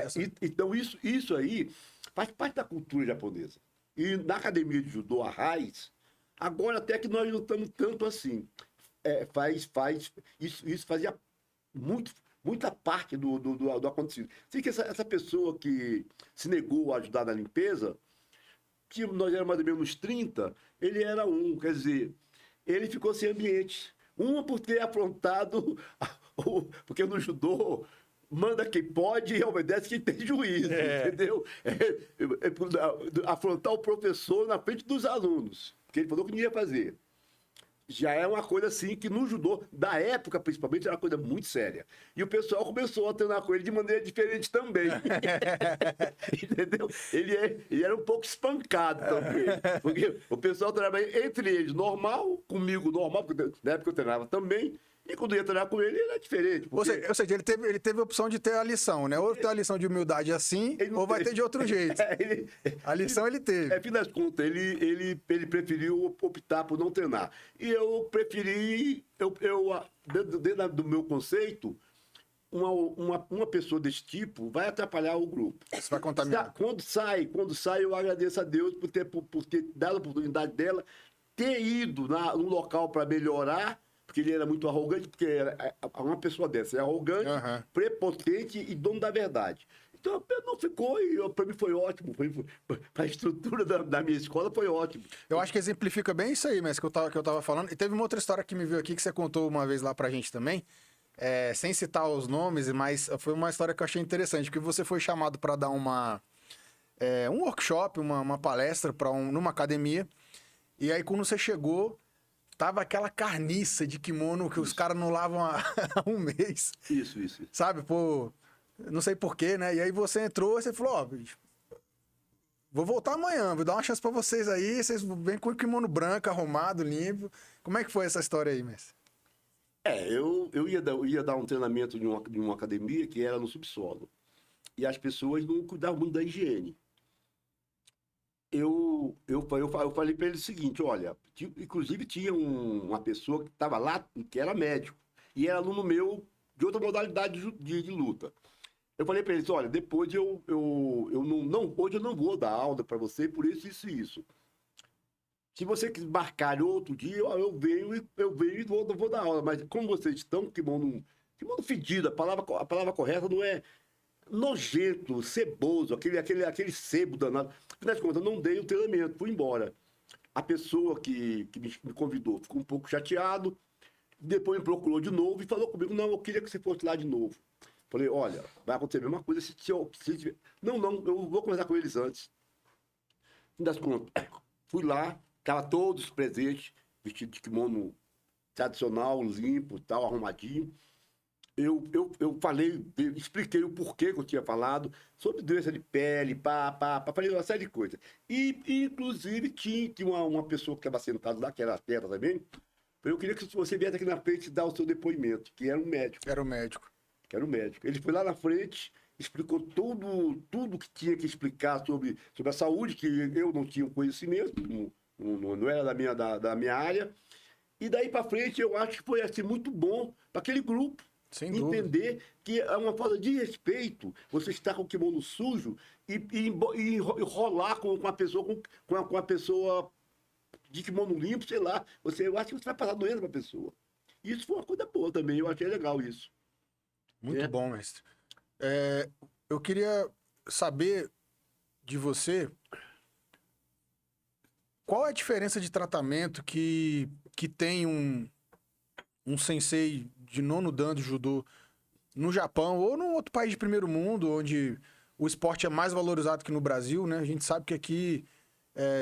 Então, isso aí faz parte da cultura japonesa. E na academia de judô, a raiz, agora até que nós não estamos tanto assim. Isso fazia muita parte do acontecido. Sei que essa pessoa que se negou a ajudar na limpeza, que nós éramos mais ou menos 30, ele era quer dizer, ele ficou sem ambiente. Uma por ter afrontado, porque no judô manda quem pode e obedece quem tem juízo, entendeu? Afrontar o professor na frente dos alunos, que ele falou que não ia fazer. Já é uma coisa assim que no judô, da época principalmente, era uma coisa muito séria. E o pessoal começou a treinar com ele de maneira diferente também. Entendeu? Ele era um pouco espancado também. Porque o pessoal treinava entre eles normal, comigo normal, porque na época eu treinava também. E quando ia treinar com ele, era diferente. Ou seja, ele teve a opção de ter a lição, né? Ou ter a lição de humildade assim, ou vai ter de outro jeito. A lição ele teve. Fim das contas, ele preferiu optar por não treinar. E eu preferi, dentro do meu conceito, uma pessoa desse tipo vai atrapalhar o grupo. Isso vai contaminar. Quando sai, eu agradeço a Deus por ter dado a oportunidade dela, ter ido no local para melhorar, porque ele era muito arrogante, porque uma pessoa dessa é arrogante, prepotente e dono da verdade. Então, não ficou, e para mim foi ótimo. Para a estrutura da minha escola foi ótimo. Eu acho que exemplifica bem isso aí, mas que eu tava falando. E teve uma outra história que me veio aqui, que você contou uma vez lá pra gente também, sem citar os nomes, mas foi uma história que eu achei interessante, porque você foi chamado para dar um workshop, uma palestra numa academia, e aí quando você chegou, tava aquela carniça de kimono que os caras não lavam há um mês. Isso. Sabe, pô, não sei porquê, né? E aí você entrou e você falou, bicho, vou voltar amanhã, vou dar uma chance pra vocês aí, vocês vêm com o kimono branco, arrumado, limpo. Como é que foi essa história aí, mestre? Eu ia dar um treinamento de uma academia que era no subsolo. E as pessoas não cuidavam muito da higiene. Eu falei para ele o seguinte, olha, inclusive tinha uma pessoa que estava lá, que era médico, e era aluno meu de outra modalidade de luta. Eu falei para eles, olha, depois hoje eu não vou dar aula para você, por isso e isso. Se você quiser marcar outro dia, eu venho e vou dar aula. Mas como vocês estão, kimono fedido, a palavra correta não é nojento, ceboso, aquele sebo danado. Afinal de contas, eu não dei o treinamento, fui embora. A pessoa que me convidou ficou um pouco chateado, depois me procurou de novo e falou comigo, não, eu queria que você fosse lá de novo. Falei, olha, vai acontecer a mesma coisa se tiver... Não, eu vou conversar com eles antes. No fim das contas, fui lá, estavam todos presentes, vestido de kimono tradicional, limpo, tal, arrumadinho. Eu falei, expliquei o porquê que eu tinha falado, sobre doença de pele, falei uma série de coisas. E, inclusive, tinha uma pessoa que estava sentada lá, que era atleta também. Eu queria que você viesse aqui na frente e dar o seu depoimento, que era um médico. Era o médico. Ele foi lá na frente, explicou tudo que tinha que explicar sobre a saúde, que eu não tinha conhecimento, não era da minha área. E daí para frente, eu acho que foi assim, muito bom para aquele grupo. Sem dúvida. Entender que é uma falta de respeito você estar com o kimono sujo e rolar com a pessoa, com a pessoa de kimono limpo, sei lá. Eu acho que você vai passar doença para a pessoa. Isso foi uma coisa boa também, eu achei legal isso. Muito bom, mestre. Eu queria saber de você qual é a diferença de tratamento que tem um sensei de nono dan de judô no Japão ou num outro país de primeiro mundo, onde o esporte é mais valorizado que no Brasil, né? A gente sabe que aqui,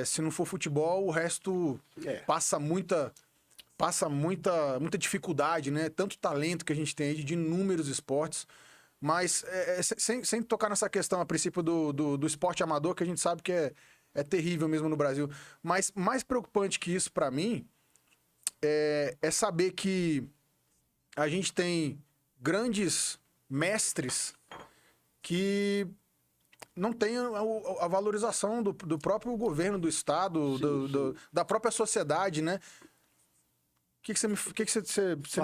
se não for futebol, o resto passa muita dificuldade, né? Tanto talento que a gente tem aí de inúmeros esportes. Mas sem tocar nessa questão a princípio do esporte amador, que a gente sabe que é terrível mesmo no Brasil. Mas mais preocupante que isso para mim é saber que a gente tem grandes mestres que não têm a valorização do próprio governo, do Estado, da própria sociedade, né? O que você me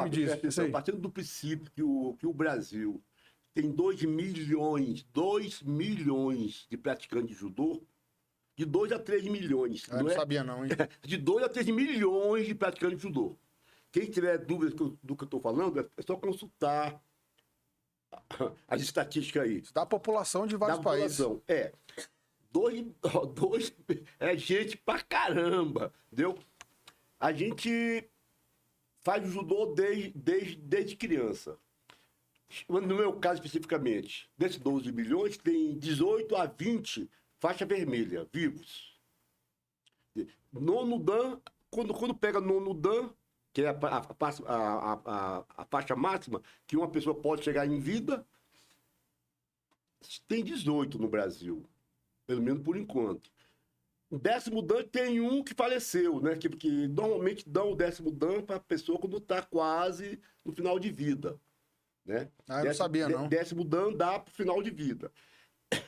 diz? Atenção, partindo do princípio que o Brasil tem 2 milhões de praticantes de judô, de 2 a 3 milhões. Eu não sabia não, hein? De 2 a 3 milhões de praticantes de judô. Quem tiver dúvidas do que eu estou falando, é só consultar as estatísticas aí. Da população de vários países. É gente pra caramba, entendeu? A gente faz o judô desde criança. No meu caso, especificamente, desses 12 milhões, tem 18 a 20 faixa vermelha, vivos. Nono dan, quando pega nono dan, que é a faixa máxima, que uma pessoa pode chegar em vida, tem 18 no Brasil, pelo menos por enquanto. O 10º dan tem um que faleceu, né? Que normalmente dão o 10º dan para a pessoa quando está quase no final de vida. Né? Eu não sabia, não. 10º dan dá para o final de vida.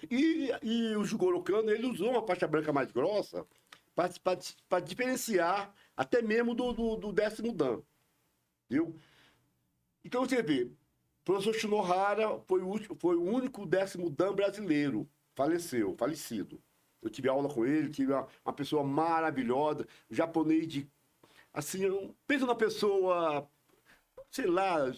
E o Jigoro Kano, ele usou uma faixa branca mais grossa para diferenciar até mesmo do 10º dan. Viu? Então você vê, o professor Shinohara foi o único 10º dan brasileiro, falecido. Eu tive aula com ele, tive uma pessoa maravilhosa, japonês assim, pensa numa pessoa, sei lá,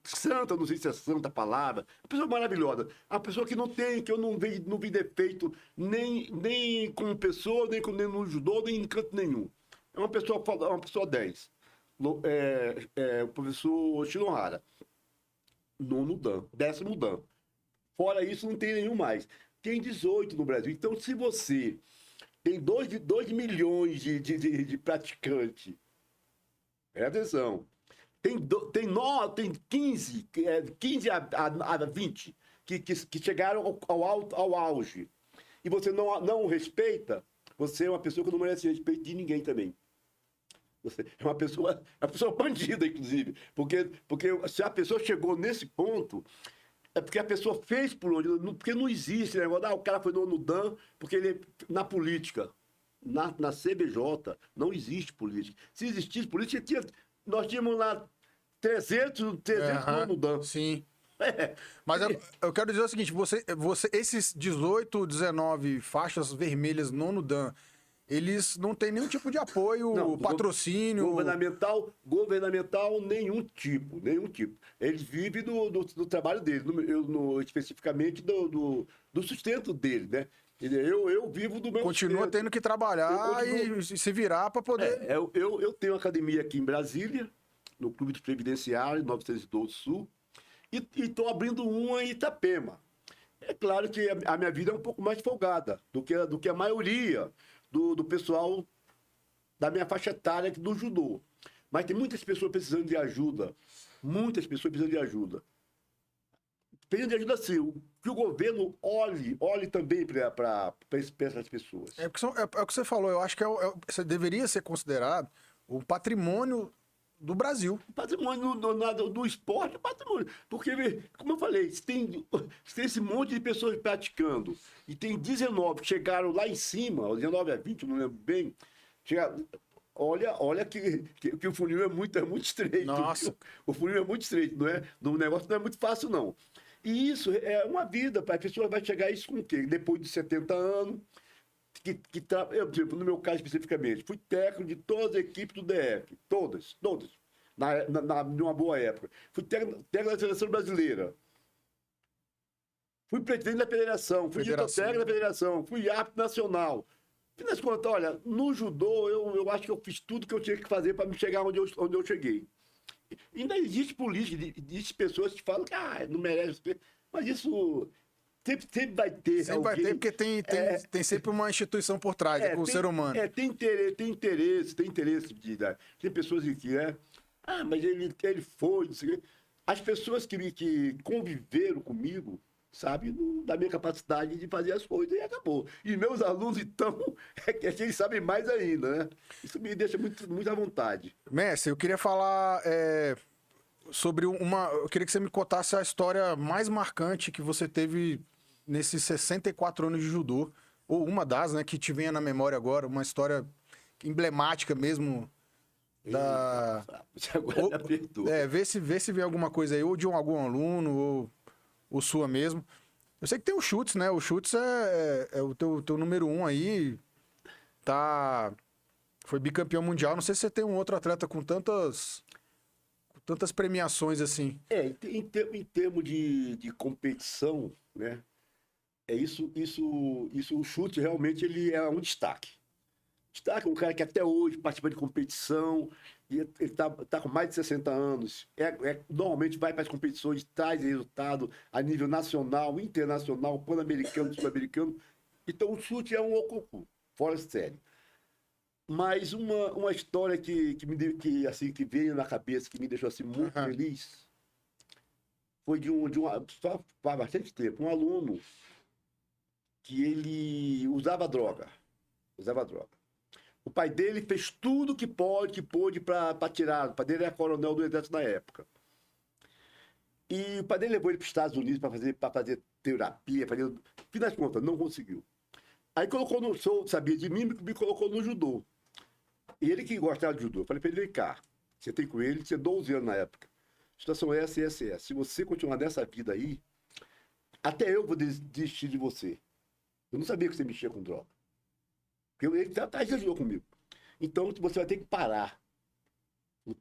santa, não sei se é santa a palavra, uma pessoa maravilhosa, uma pessoa que eu não vi defeito nem como pessoa, nem no judô, nem em canto nenhum. É uma pessoa 10. O professor Shinohara. Nono dan, 10º dan. Fora isso, não tem nenhum mais. Tem 18 no Brasil. Então, se você tem 2 milhões de praticantes, presta atenção, tem 15 a 20 que chegaram ao auge, e você não o respeita, você é uma pessoa que não merece respeito de ninguém também. Você é uma pessoa bandida, inclusive. Porque se a pessoa chegou nesse ponto, é porque a pessoa fez por onde. Porque não existe negócio, o cara foi no dan, porque ele na política. Na CBJ não existe política. Se existisse política, nós tínhamos lá 300 no dan. Sim. Mas eu quero dizer o seguinte, esses 18, 19 faixas vermelhas nono dan, eles não têm nenhum tipo de apoio, patrocínio... Governamental, nenhum tipo. Eles vivem do trabalho deles, especificamente do sustento deles, né? Eu vivo do meu Continua sustento. tendo que trabalhar e se virar para poder... Eu tenho uma academia aqui em Brasília, no Clube dos Previdenciários, 912 Sul, e estou abrindo uma em Itapema. É claro que a minha vida é um pouco mais folgada do que a maioria do pessoal da minha faixa etária do judô. Mas tem muitas pessoas precisando de ajuda. Muitas pessoas precisando de ajuda. Precisando de ajuda, assim, que o governo olhe também para essas pessoas. É o que você falou, eu acho que você deveria ser considerado o patrimônio do Brasil. Patrimônio do esporte é patrimônio. Porque, como eu falei, se tem esse monte de pessoas praticando e tem 19 que chegaram lá em cima, 19 a 20, não lembro bem, olha que o funil é muito estreito. Nossa. Viu? O funil é muito estreito, não é? O negócio não é muito fácil, não. E isso é uma vida, a pessoa vai chegar a isso com o quê? Depois de 70 anos, eu, tipo, no meu caso especificamente, fui técnico de todas as equipes do DF, todas, numa boa época. Fui técnico da seleção brasileira. Fui presidente da federação, fui diretor técnico da federação, fui árbitro nacional. Afinal de contas, olha, no judô eu acho que eu fiz tudo que eu tinha que fazer para me chegar onde eu cheguei. Ainda existe política, existe pessoas que falam que não merece, mas isso sempre vai ter. Sempre vai ter, porque tem sempre uma instituição por trás, com o ser humano. Tem interesse tem pessoas que mas ele foi, não sei o quê. As pessoas que conviveram comigo, sabe, da minha capacidade de fazer as coisas e acabou. E meus alunos, então, que eles sabem mais ainda, né? Isso me deixa muito à vontade. Mestre, eu queria falar sobre eu queria que você me contasse a história mais marcante que você teve nesses 64 anos de judô, ou uma das, né, que te venha na memória agora, uma história emblemática mesmo da... Agora vê se vê alguma coisa aí, ou de algum aluno, ou sua mesmo. Eu sei que tem o Chutes, né? O Chutes é o teu número 1 aí, foi bicampeão mundial. Não sei se você tem um outro atleta com tantas premiações assim. Em termos de competição, né? O Chute realmente ele é um destaque. Destaque é um cara que até hoje participa de competição, e ele tá com mais de 60 anos. Normalmente vai para as competições, traz resultado a nível nacional, internacional, pan-americano, sul-americano. Então o Chute é um ocupo, fora de série. Mas uma história que veio na cabeça, que me deixou assim, muito feliz, foi só faz bastante tempo, um aluno que ele usava droga. O pai dele fez tudo que pôde para tirar. O pai dele era coronel do exército na época. E o pai dele levou ele para os Estados Unidos para fazer terapia, final de contas, não conseguiu. Aí colocou sabia de mim, me colocou no judô. E ele que gostava de judô. Eu falei para ele, vem cá, você tem com ele, tinha 12 anos na época. A situação é essa e essa e essa. Se você continuar nessa vida aí, até eu vou desistir de você. Eu não sabia que você mexia com droga. Porque ele já jogou comigo. Então você vai ter que parar.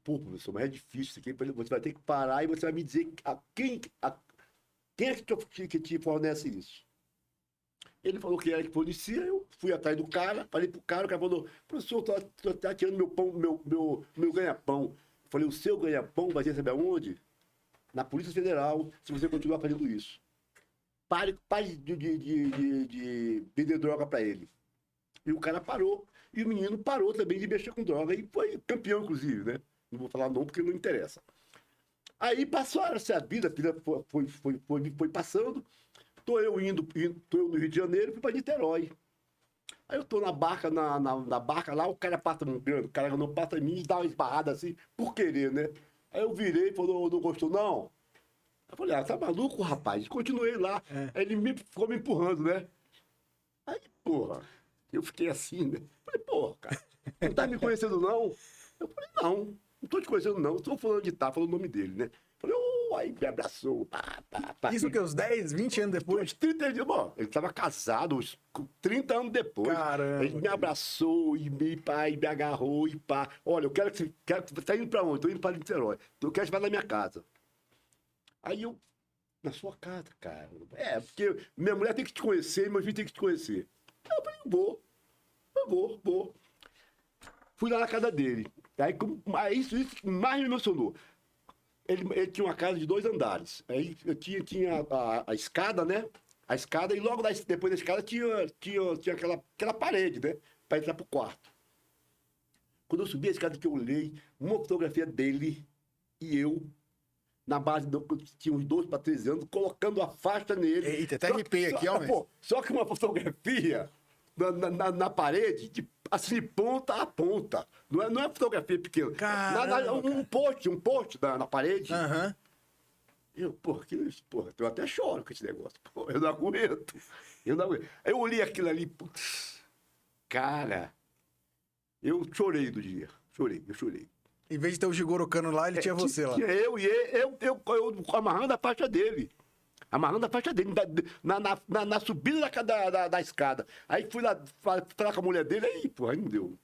Pô, professor, mas é difícil isso aqui. Você vai ter que parar e você vai me dizer quem é que te fornece isso. Ele falou que era polícia, eu fui atrás do cara, falei pro cara, o cara falou, professor, tá tirando meu pão, meu ganha-pão. Eu falei, o seu ganha-pão vai receber aonde? Na Polícia Federal, se você continuar fazendo isso. Pare de vender droga para ele. E o cara parou. E o menino parou também de mexer com droga. E foi campeão, inclusive, né? Não vou falar não, porque não interessa. Aí passou a vida foi passando. Tô eu no Rio de Janeiro, fui para Niterói. Aí eu tô na barca, na barca lá, o cara passa o cara não passa em mim e dá uma esbarrada assim, por querer, né? Aí eu virei e falou, não gostou, não? Eu falei, tá maluco, rapaz? Continuei lá. Aí ele ficou me empurrando, né? Aí, porra, eu fiquei assim, né? Falei, porra, cara, não tá me conhecendo, não? Eu falei, não tô te conhecendo, não. Estou falando de falando o nome dele, né? Falei, aí me abraçou. Isso que uns 10, 20 anos depois? 30 anos, bom, ele estava casado, 30 anos depois. Caramba. Ele me abraçou e me agarrou e pá. Olha, eu quero que você tá indo para onde? Tô indo para Niterói. Eu quero que você vá na minha casa. Aí eu, na sua casa, cara. Porque minha mulher tem que te conhecer e meu filho tem que te conhecer. Eu falei, vou. Fui lá na casa dele. Aí isso mais me emocionou. Ele tinha uma casa de 2 andares. Aí eu tinha a escada, né? A escada, e logo depois da escada tinha aquela parede, né? Para entrar pro quarto. Quando eu subi a escada, que eu olhei, uma fotografia dele e eu, na base, tinha uns 12 para 13 anos, colocando a faixa nele. Eita, até arrepiei aqui, ó. Só que uma fotografia na parede, assim, ponta a ponta. Não é fotografia pequena. Um post na parede. Aham. Eu, eu até choro com esse negócio. Pô, eu não aguento. Aí eu olhei aquilo ali, putz, cara, Eu chorei do dia. Eu chorei. Em vez de ter o Jigoro Kano lá, ele tinha você lá. Tinha eu amarrando a faixa dele. Amarrando a faixa dele na subida da escada. Aí fui lá falar com a mulher dele, aí, pô, aí não deu.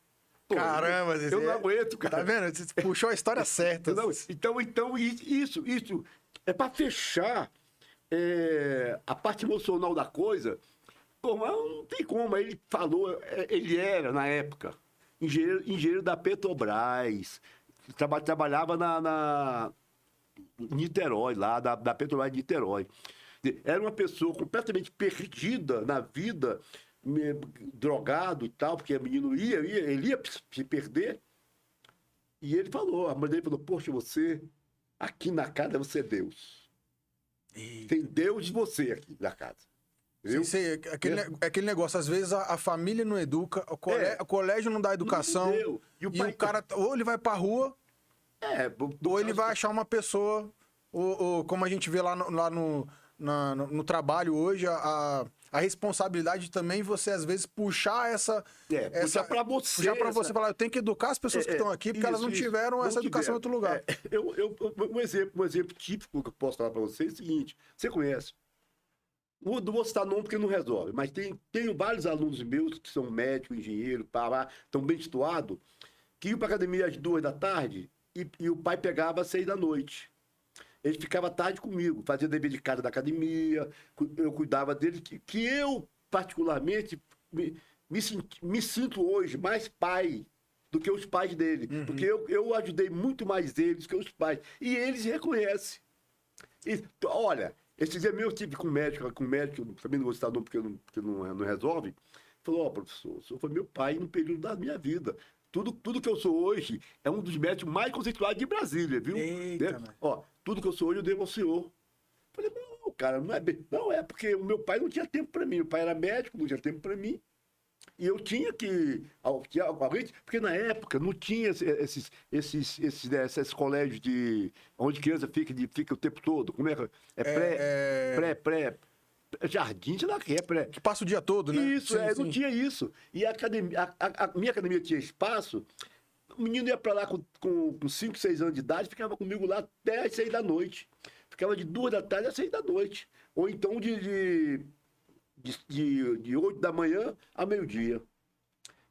Pô, Caramba, eu não aguento, cara. Tá vendo? Você puxou a história certa. Não, então isso é para fechar a parte emocional da coisa. Pô, mas não tem como. Aí ele falou, ele era, na época, engenheiro da Petrobras. Trabalhava na Niterói, lá, da Petrobras de Niterói. Era uma pessoa completamente perdida na vida, drogado e tal, porque o menino ele ia se perder. E ele falou, a mãe dele falou, poxa, você, aqui na casa, você é Deus. Eita. Tem Deus de você aqui na casa. Entendeu? Sim, aquele negócio, às vezes a família não educa, o colégio não dá educação, E o o cara, ou ele vai pra rua, ou ele vai achar uma pessoa, ou como a gente vê lá no trabalho hoje, a responsabilidade também você, às vezes, puxar puxar pra você. Puxar pra você falar, eu tenho que educar as pessoas que estão aqui, porque elas não tiveram essa educação em outro lugar. Um exemplo típico que eu posso falar pra você é o seguinte, você conhece. Não vou citar nome porque não resolve, mas tenho vários alunos meus que são médicos, engenheiros, estão bem situados, que iam para academia às 2 da tarde e o pai pegava às 6 da noite. Ele ficava tarde comigo, fazia dever de casa da academia, eu cuidava dele, que eu, particularmente, me sinto hoje mais pai do que os pais dele, porque eu ajudei muito mais eles que os pais, e eles reconhecem. Olha, esse dia meu eu tive com um médico, também não vou citar nome porque não resolve, falou, professor, o senhor foi meu pai no período da minha vida. Tudo que eu sou hoje é um dos médicos mais conceituados de Brasília, viu? Eita, né? Tudo que eu sou hoje eu devo ao senhor. Falei, não, cara, não é bem. Não, é porque o meu pai não tinha tempo para mim. O pai era médico, não tinha tempo para mim. E eu tinha que. Porque na época não tinha esses colégios onde criança fica o tempo todo. Como é que pré. Jardim, sei lá o que é, pré. Que passa o dia todo, né? Isso, não tinha isso. E a minha academia tinha espaço. O menino ia pra lá com 5, 6 anos de idade, ficava comigo lá até às 6 da noite. Ficava de 2 da tarde às 6 da noite. Ou então de 8 da manhã a meio-dia.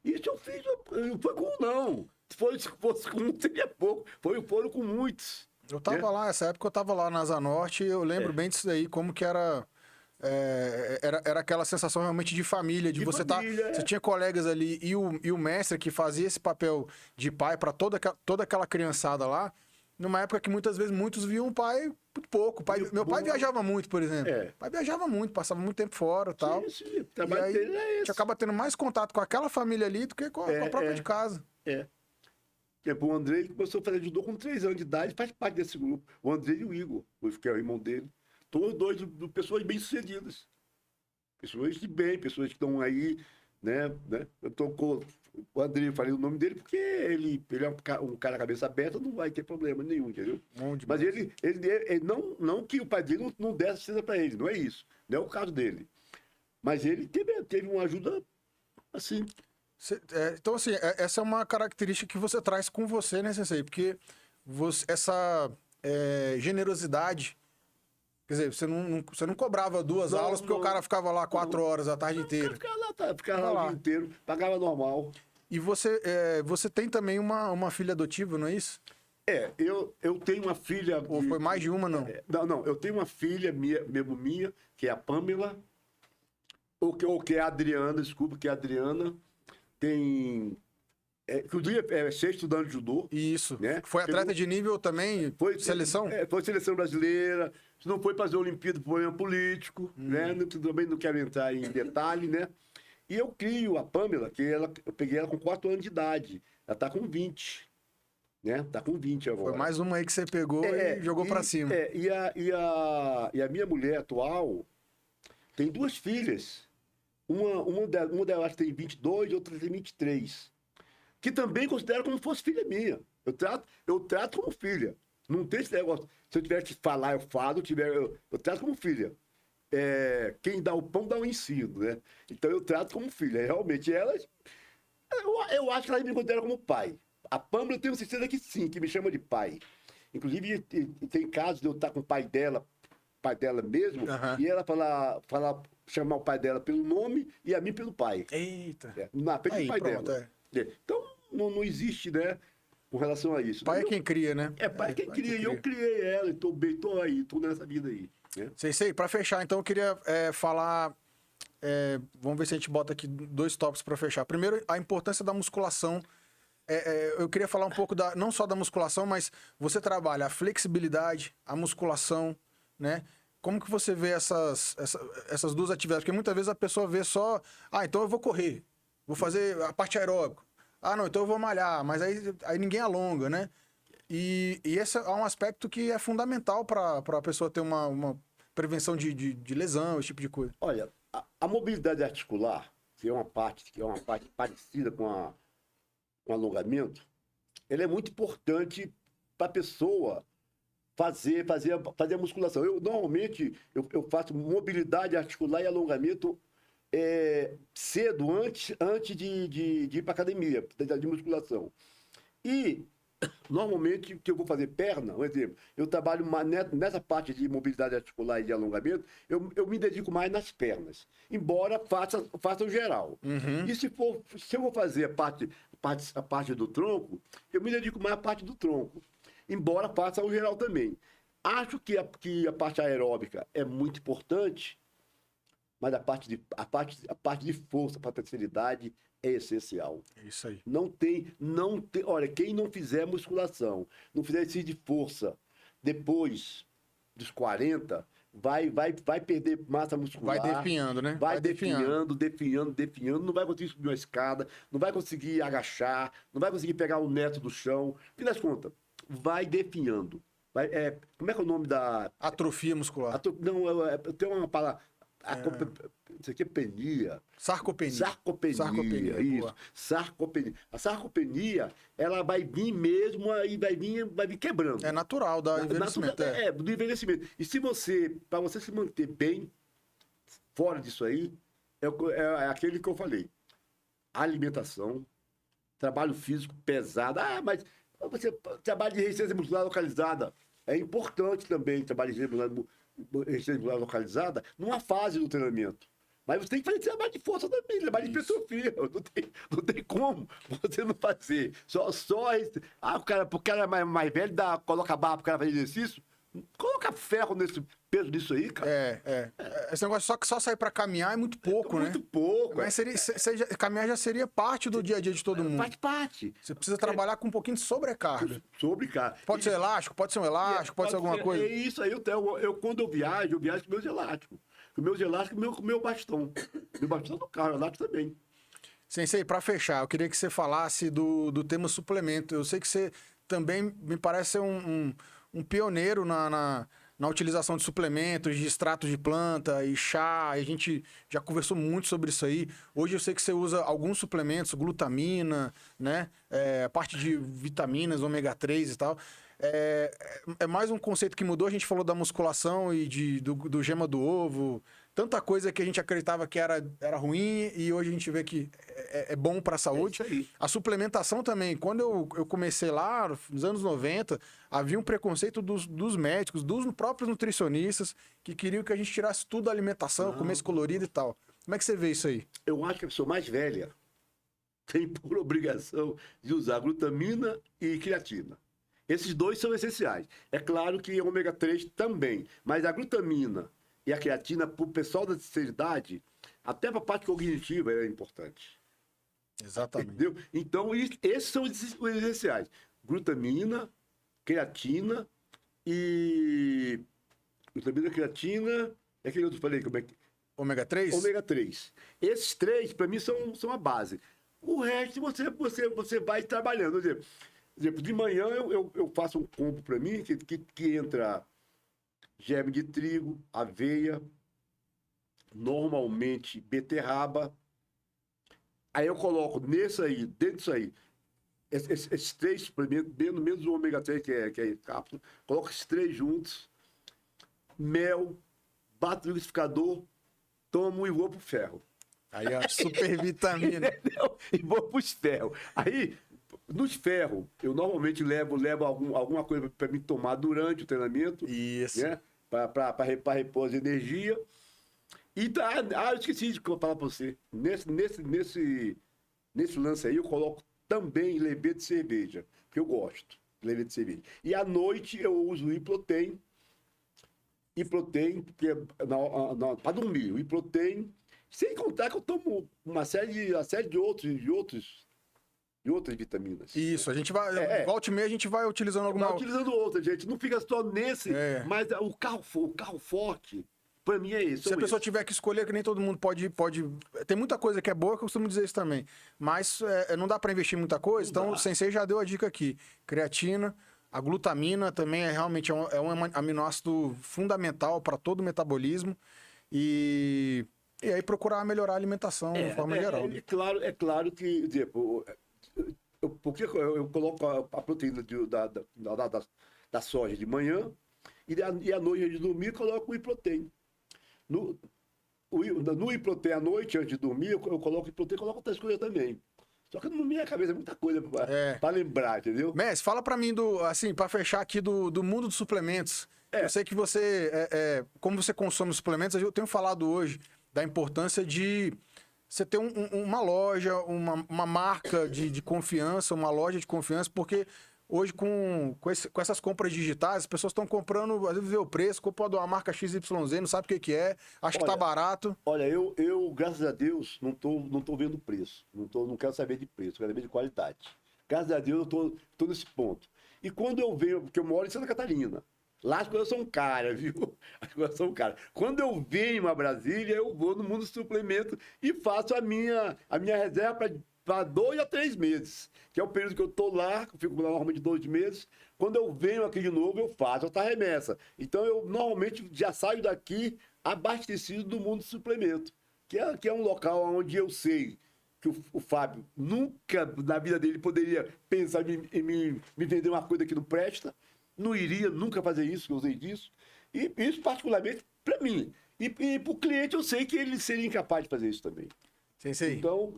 Isso eu fiz, não foi com um, não. Se fosse com um, seria pouco. Foram com muitos. Eu tava lá, essa época eu tava lá na Asa Norte, e eu lembro bem disso daí, como que era. Era aquela sensação realmente de família, de você você tinha colegas ali e o mestre que fazia esse papel de pai para toda aquela criançada lá, numa época que muitas vezes muitos viam o pai muito pouco. Meu pai viajava muito, por exemplo. O pai viajava muito, passava muito tempo fora e tal. Sim, o E trabalho aí, dele é a gente esse. acaba tendo mais contato com aquela família ali do que com a própria de casa. O Andrei começou a fazer judô com 3 anos de idade, faz parte desse grupo. O Andrei e o Igor, que é o irmão dele. Todos dois pessoas bem-sucedidas. Pessoas de bem, pessoas que estão aí, né? Eu tô com o André, eu falei o nome dele porque ele é um cara cabeça aberta, não vai ter problema nenhum, entendeu? Mas ele não que o pai dele não desse assistência para ele, não é isso. Não é o caso dele. Mas ele teve uma ajuda assim. Então, assim, essa é uma característica que você traz com você, né, Sensei? Porque essa generosidade. Quer dizer, você não cobrava 2 aulas porque o cara ficava lá 4 horas a tarde inteira. Ficava lá o dia inteiro, pagava normal. E você tem também uma filha adotiva, não é isso? Eu tenho uma filha... Ou foi mais de uma, não? Não, eu tenho uma filha minha, que é a Pamela, ou que é a Adriana, desculpa, que é a Adriana, tem... Inclusive, é 6 estudando judô. Isso. Né? Foi atleta de nível também? Seleção? Foi seleção brasileira. Se não foi fazer a Olimpíada, foi problema político. Né? Também não quero entrar em detalhe, né? E eu crio a Pamela, eu peguei ela com 4 anos de idade. Ela tá com 20. Né? Tá com 20 agora. Foi mais uma aí que você pegou e jogou pra cima. E a minha mulher atual tem 2 filhas. Uma delas tem 22, outra tem 23. Que também considero como se fosse filha minha. Eu trato como filha. Não tem esse negócio. Se eu tiver que falar, eu falo. Eu trato como filha. Quem dá o pão dá o ensino, né? Então eu trato como filha. Realmente, elas Eu acho que ela me considera como pai. A Pâmela, eu tenho certeza que sim, que me chama de pai. Inclusive, tem casos de eu estar com o pai dela mesmo, Aham. e ela chamar o pai dela pelo nome e a mim pelo pai. Eita. Na frente do Aí, pai pronto. dela. É. Então, não existe, né, com relação a isso. Pai é quem cria, né? Pai quem Pai que cria, e eu cria. criei ela, e tô bem, tô aí, tô nessa vida aí. Né? Sei, para fechar, então eu queria falar. Vamos ver se a gente bota aqui dois tópicos para fechar. Primeiro, a importância da musculação. Eu queria falar um pouco não só da musculação, mas você trabalha a flexibilidade, a musculação, né? Como que você vê essas duas atividades? Porque muitas vezes a pessoa vê só, então eu vou correr, vou fazer a parte aeróbica. Não, então eu vou malhar, mas aí ninguém alonga, né? E esse é um aspecto que é fundamental para a pessoa ter uma prevenção de lesão, esse tipo de coisa. Olha, a mobilidade articular, que é uma parte parecida com alongamento, ele é muito importante para a pessoa fazer a musculação. Normalmente, eu faço mobilidade articular e alongamento cedo, antes de ir para academia, de musculação. E, normalmente, que eu vou fazer perna, um exemplo, eu trabalho nessa parte de mobilidade articular e de alongamento, eu me dedico mais nas pernas, embora faça o geral. Uhum. E se eu vou fazer a parte do tronco, eu me dedico mais à parte do tronco, embora faça o geral também. Acho que a parte aeróbica é muito importante, mas a parte de força para a terceira idade é essencial. É isso aí. Não tem. Olha, quem não fizer musculação, não fizer exercício de força depois dos 40, vai perder massa muscular. Vai definhando, né? Vai definhando, não vai conseguir subir uma escada, não vai conseguir agachar, não vai conseguir pegar um neto do chão. No fim das contas, vai definhando. Como é que é o nome da. Atrofia muscular. Não, eu tenho uma palavra. Isso aqui é penia. Sarcopenia. Sarcopenia, isso. Boa. Sarcopenia. A sarcopenia, ela vai vir mesmo e vai vir quebrando. É natural do envelhecimento. Do envelhecimento. E para você se manter bem fora disso aí, é aquele que eu falei. Alimentação, trabalho físico pesado. Mas você trabalho de resistência muscular localizada. É importante também trabalho de resistência muscular localizada numa fase do treinamento. Mas você tem que fazer trabalho de força também, trabalho de hipertrofia. Não tem como você não fazer. O cara é mais velho, coloca a barra pro cara fazer exercício. Coloca ferro nesse peso disso aí, cara. Esse negócio só sair pra caminhar é muito pouco, né? Muito pouco. Mas caminhar já seria parte do dia a dia de todo mundo. Faz parte. Você precisa trabalhar com um pouquinho de sobrecarga. Sobrecarga. Pode ser elástico, pode ser um elástico, pode ser alguma coisa. É isso aí. Quando eu viajo com meus elásticos. Com meus elásticos e com meu bastão. Meu bastão do carro, elástico também. Sensei, para fechar, eu queria que você falasse do tema suplemento. Eu sei que você também me parece ser um pioneiro na utilização de suplementos, de extratos de planta e chá. A gente já conversou muito sobre isso aí. Hoje eu sei que você usa alguns suplementos, glutamina, né? A parte de vitaminas, ômega 3 e tal. É mais um conceito que mudou. A gente falou da musculação e do gema do ovo. Tanta coisa que a gente acreditava que era ruim e hoje a gente vê que é bom para a saúde. É isso aí. A suplementação também. Quando eu comecei lá, nos anos 90, havia um preconceito dos médicos, dos próprios nutricionistas, que queriam que a gente tirasse tudo da alimentação, comesse colorido e tal. Como é que você vê isso aí? Eu acho que a pessoa mais velha tem por obrigação de usar glutamina e creatina. Esses dois são essenciais. É claro que o ômega 3 também, mas a glutamina e a creatina, para o pessoal da terceira idade, até para a parte cognitiva, é importante. Exatamente. Entendeu? Então, esses são os essenciais. Glutamina, creatina e... Glutamina, creatina... É aquele outro que eu falei, como é que... Ômega 3? Ômega 3. Esses três, para mim, são a base. O resto, você vai trabalhando. Por exemplo, de manhã eu faço um combo para mim que entra germe de trigo, aveia, normalmente beterraba. Aí eu coloco dentro disso aí, esses três suplementos, no menos o ômega 3, que é cápsula, coloco esses três juntos, mel, bato no liquidificador, tomo e vou pro ferro. Aí, ó, super vitamina. Entendeu? E vou pros ferros. Aí, nos ferros, eu normalmente levo alguma coisa para me tomar durante o treinamento, Isso. né? Para repor as energias. E eu esqueci de falar para você. Nesse lance aí, eu coloco também levedura de cerveja, que eu gosto de levedura de cerveja. E à noite eu uso o Iprotein, porque para dormir, o Iprotein, sem contar que eu tomo uma série de outras vitaminas. Isso, a gente vai. É. Volta e meia, a gente vai utilizando alguma. Vai utilizando outra, gente. Não fica só nesse, É. mas o carro forte, para mim é isso. Se a pessoa tiver que escolher, que nem todo mundo pode. Tem muita coisa que é boa, que eu costumo dizer isso também. Mas não dá para investir em muita coisa, Não então dá. o Sensei já deu a dica aqui. Creatina, a glutamina também realmente é um aminoácido fundamental para todo o metabolismo. E aí procurar melhorar a alimentação de forma geral. Né? É claro que, tipo, porque eu coloco a proteína da soja de manhã e à noite, antes de dormir, eu coloco o whey protein. No whey protein à noite, antes de dormir, eu coloco whey protein e coloco outras coisas também. Só que na minha cabeça é muita coisa para lembrar, entendeu? Messi, fala para mim, assim, para fechar aqui do mundo dos suplementos. Eu sei que você, como você consome suplementos, eu tenho falado hoje da importância de você ter uma loja, uma marca de confiança, uma loja de confiança, porque hoje com essas compras digitais, as pessoas estão comprando, às vezes vê o preço, compra de uma marca XYZ, não sabe o que é, acha que tá barato. Olha, eu graças a Deus, não tô vendo preço. Não quero saber de preço, quero saber de qualidade. Graças a Deus, eu tô nesse ponto. E quando eu venho, porque eu moro em Santa Catarina, lá as coisas são caras, viu? As coisas são caras. Quando eu venho a Brasília, eu vou no mundo do suplemento e faço a minha reserva para 2 a 3 meses, que é o período que eu tô lá, que eu fico lá normalmente 2 meses. Quando eu venho aqui de novo, eu faço outra remessa. Então, eu normalmente já saio daqui abastecido do mundo do suplemento, que é um local onde eu sei que o Fábio nunca na vida dele poderia pensar em me vender uma coisa que não presta. Não iria nunca fazer isso, que eu usei disso. E isso particularmente para mim. E para o cliente eu sei que ele seria incapaz de fazer isso também. Sensei. Então,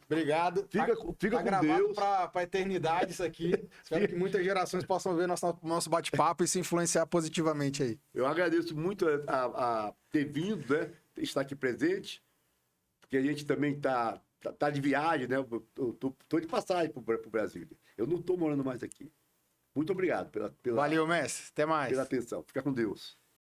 obrigado. Fica tá com gravado Deus. para a eternidade isso aqui. Espero que muitas gerações possam ver nosso bate-papo e se influenciar positivamente aí. Eu agradeço muito a ter vindo, né? Estar aqui presente, porque a gente também tá de viagem, né? Eu tô de passagem para o Brasil. Eu não estou morando mais aqui. Muito obrigado Valeu, mestre. Até mais. pela atenção. Fica com Deus.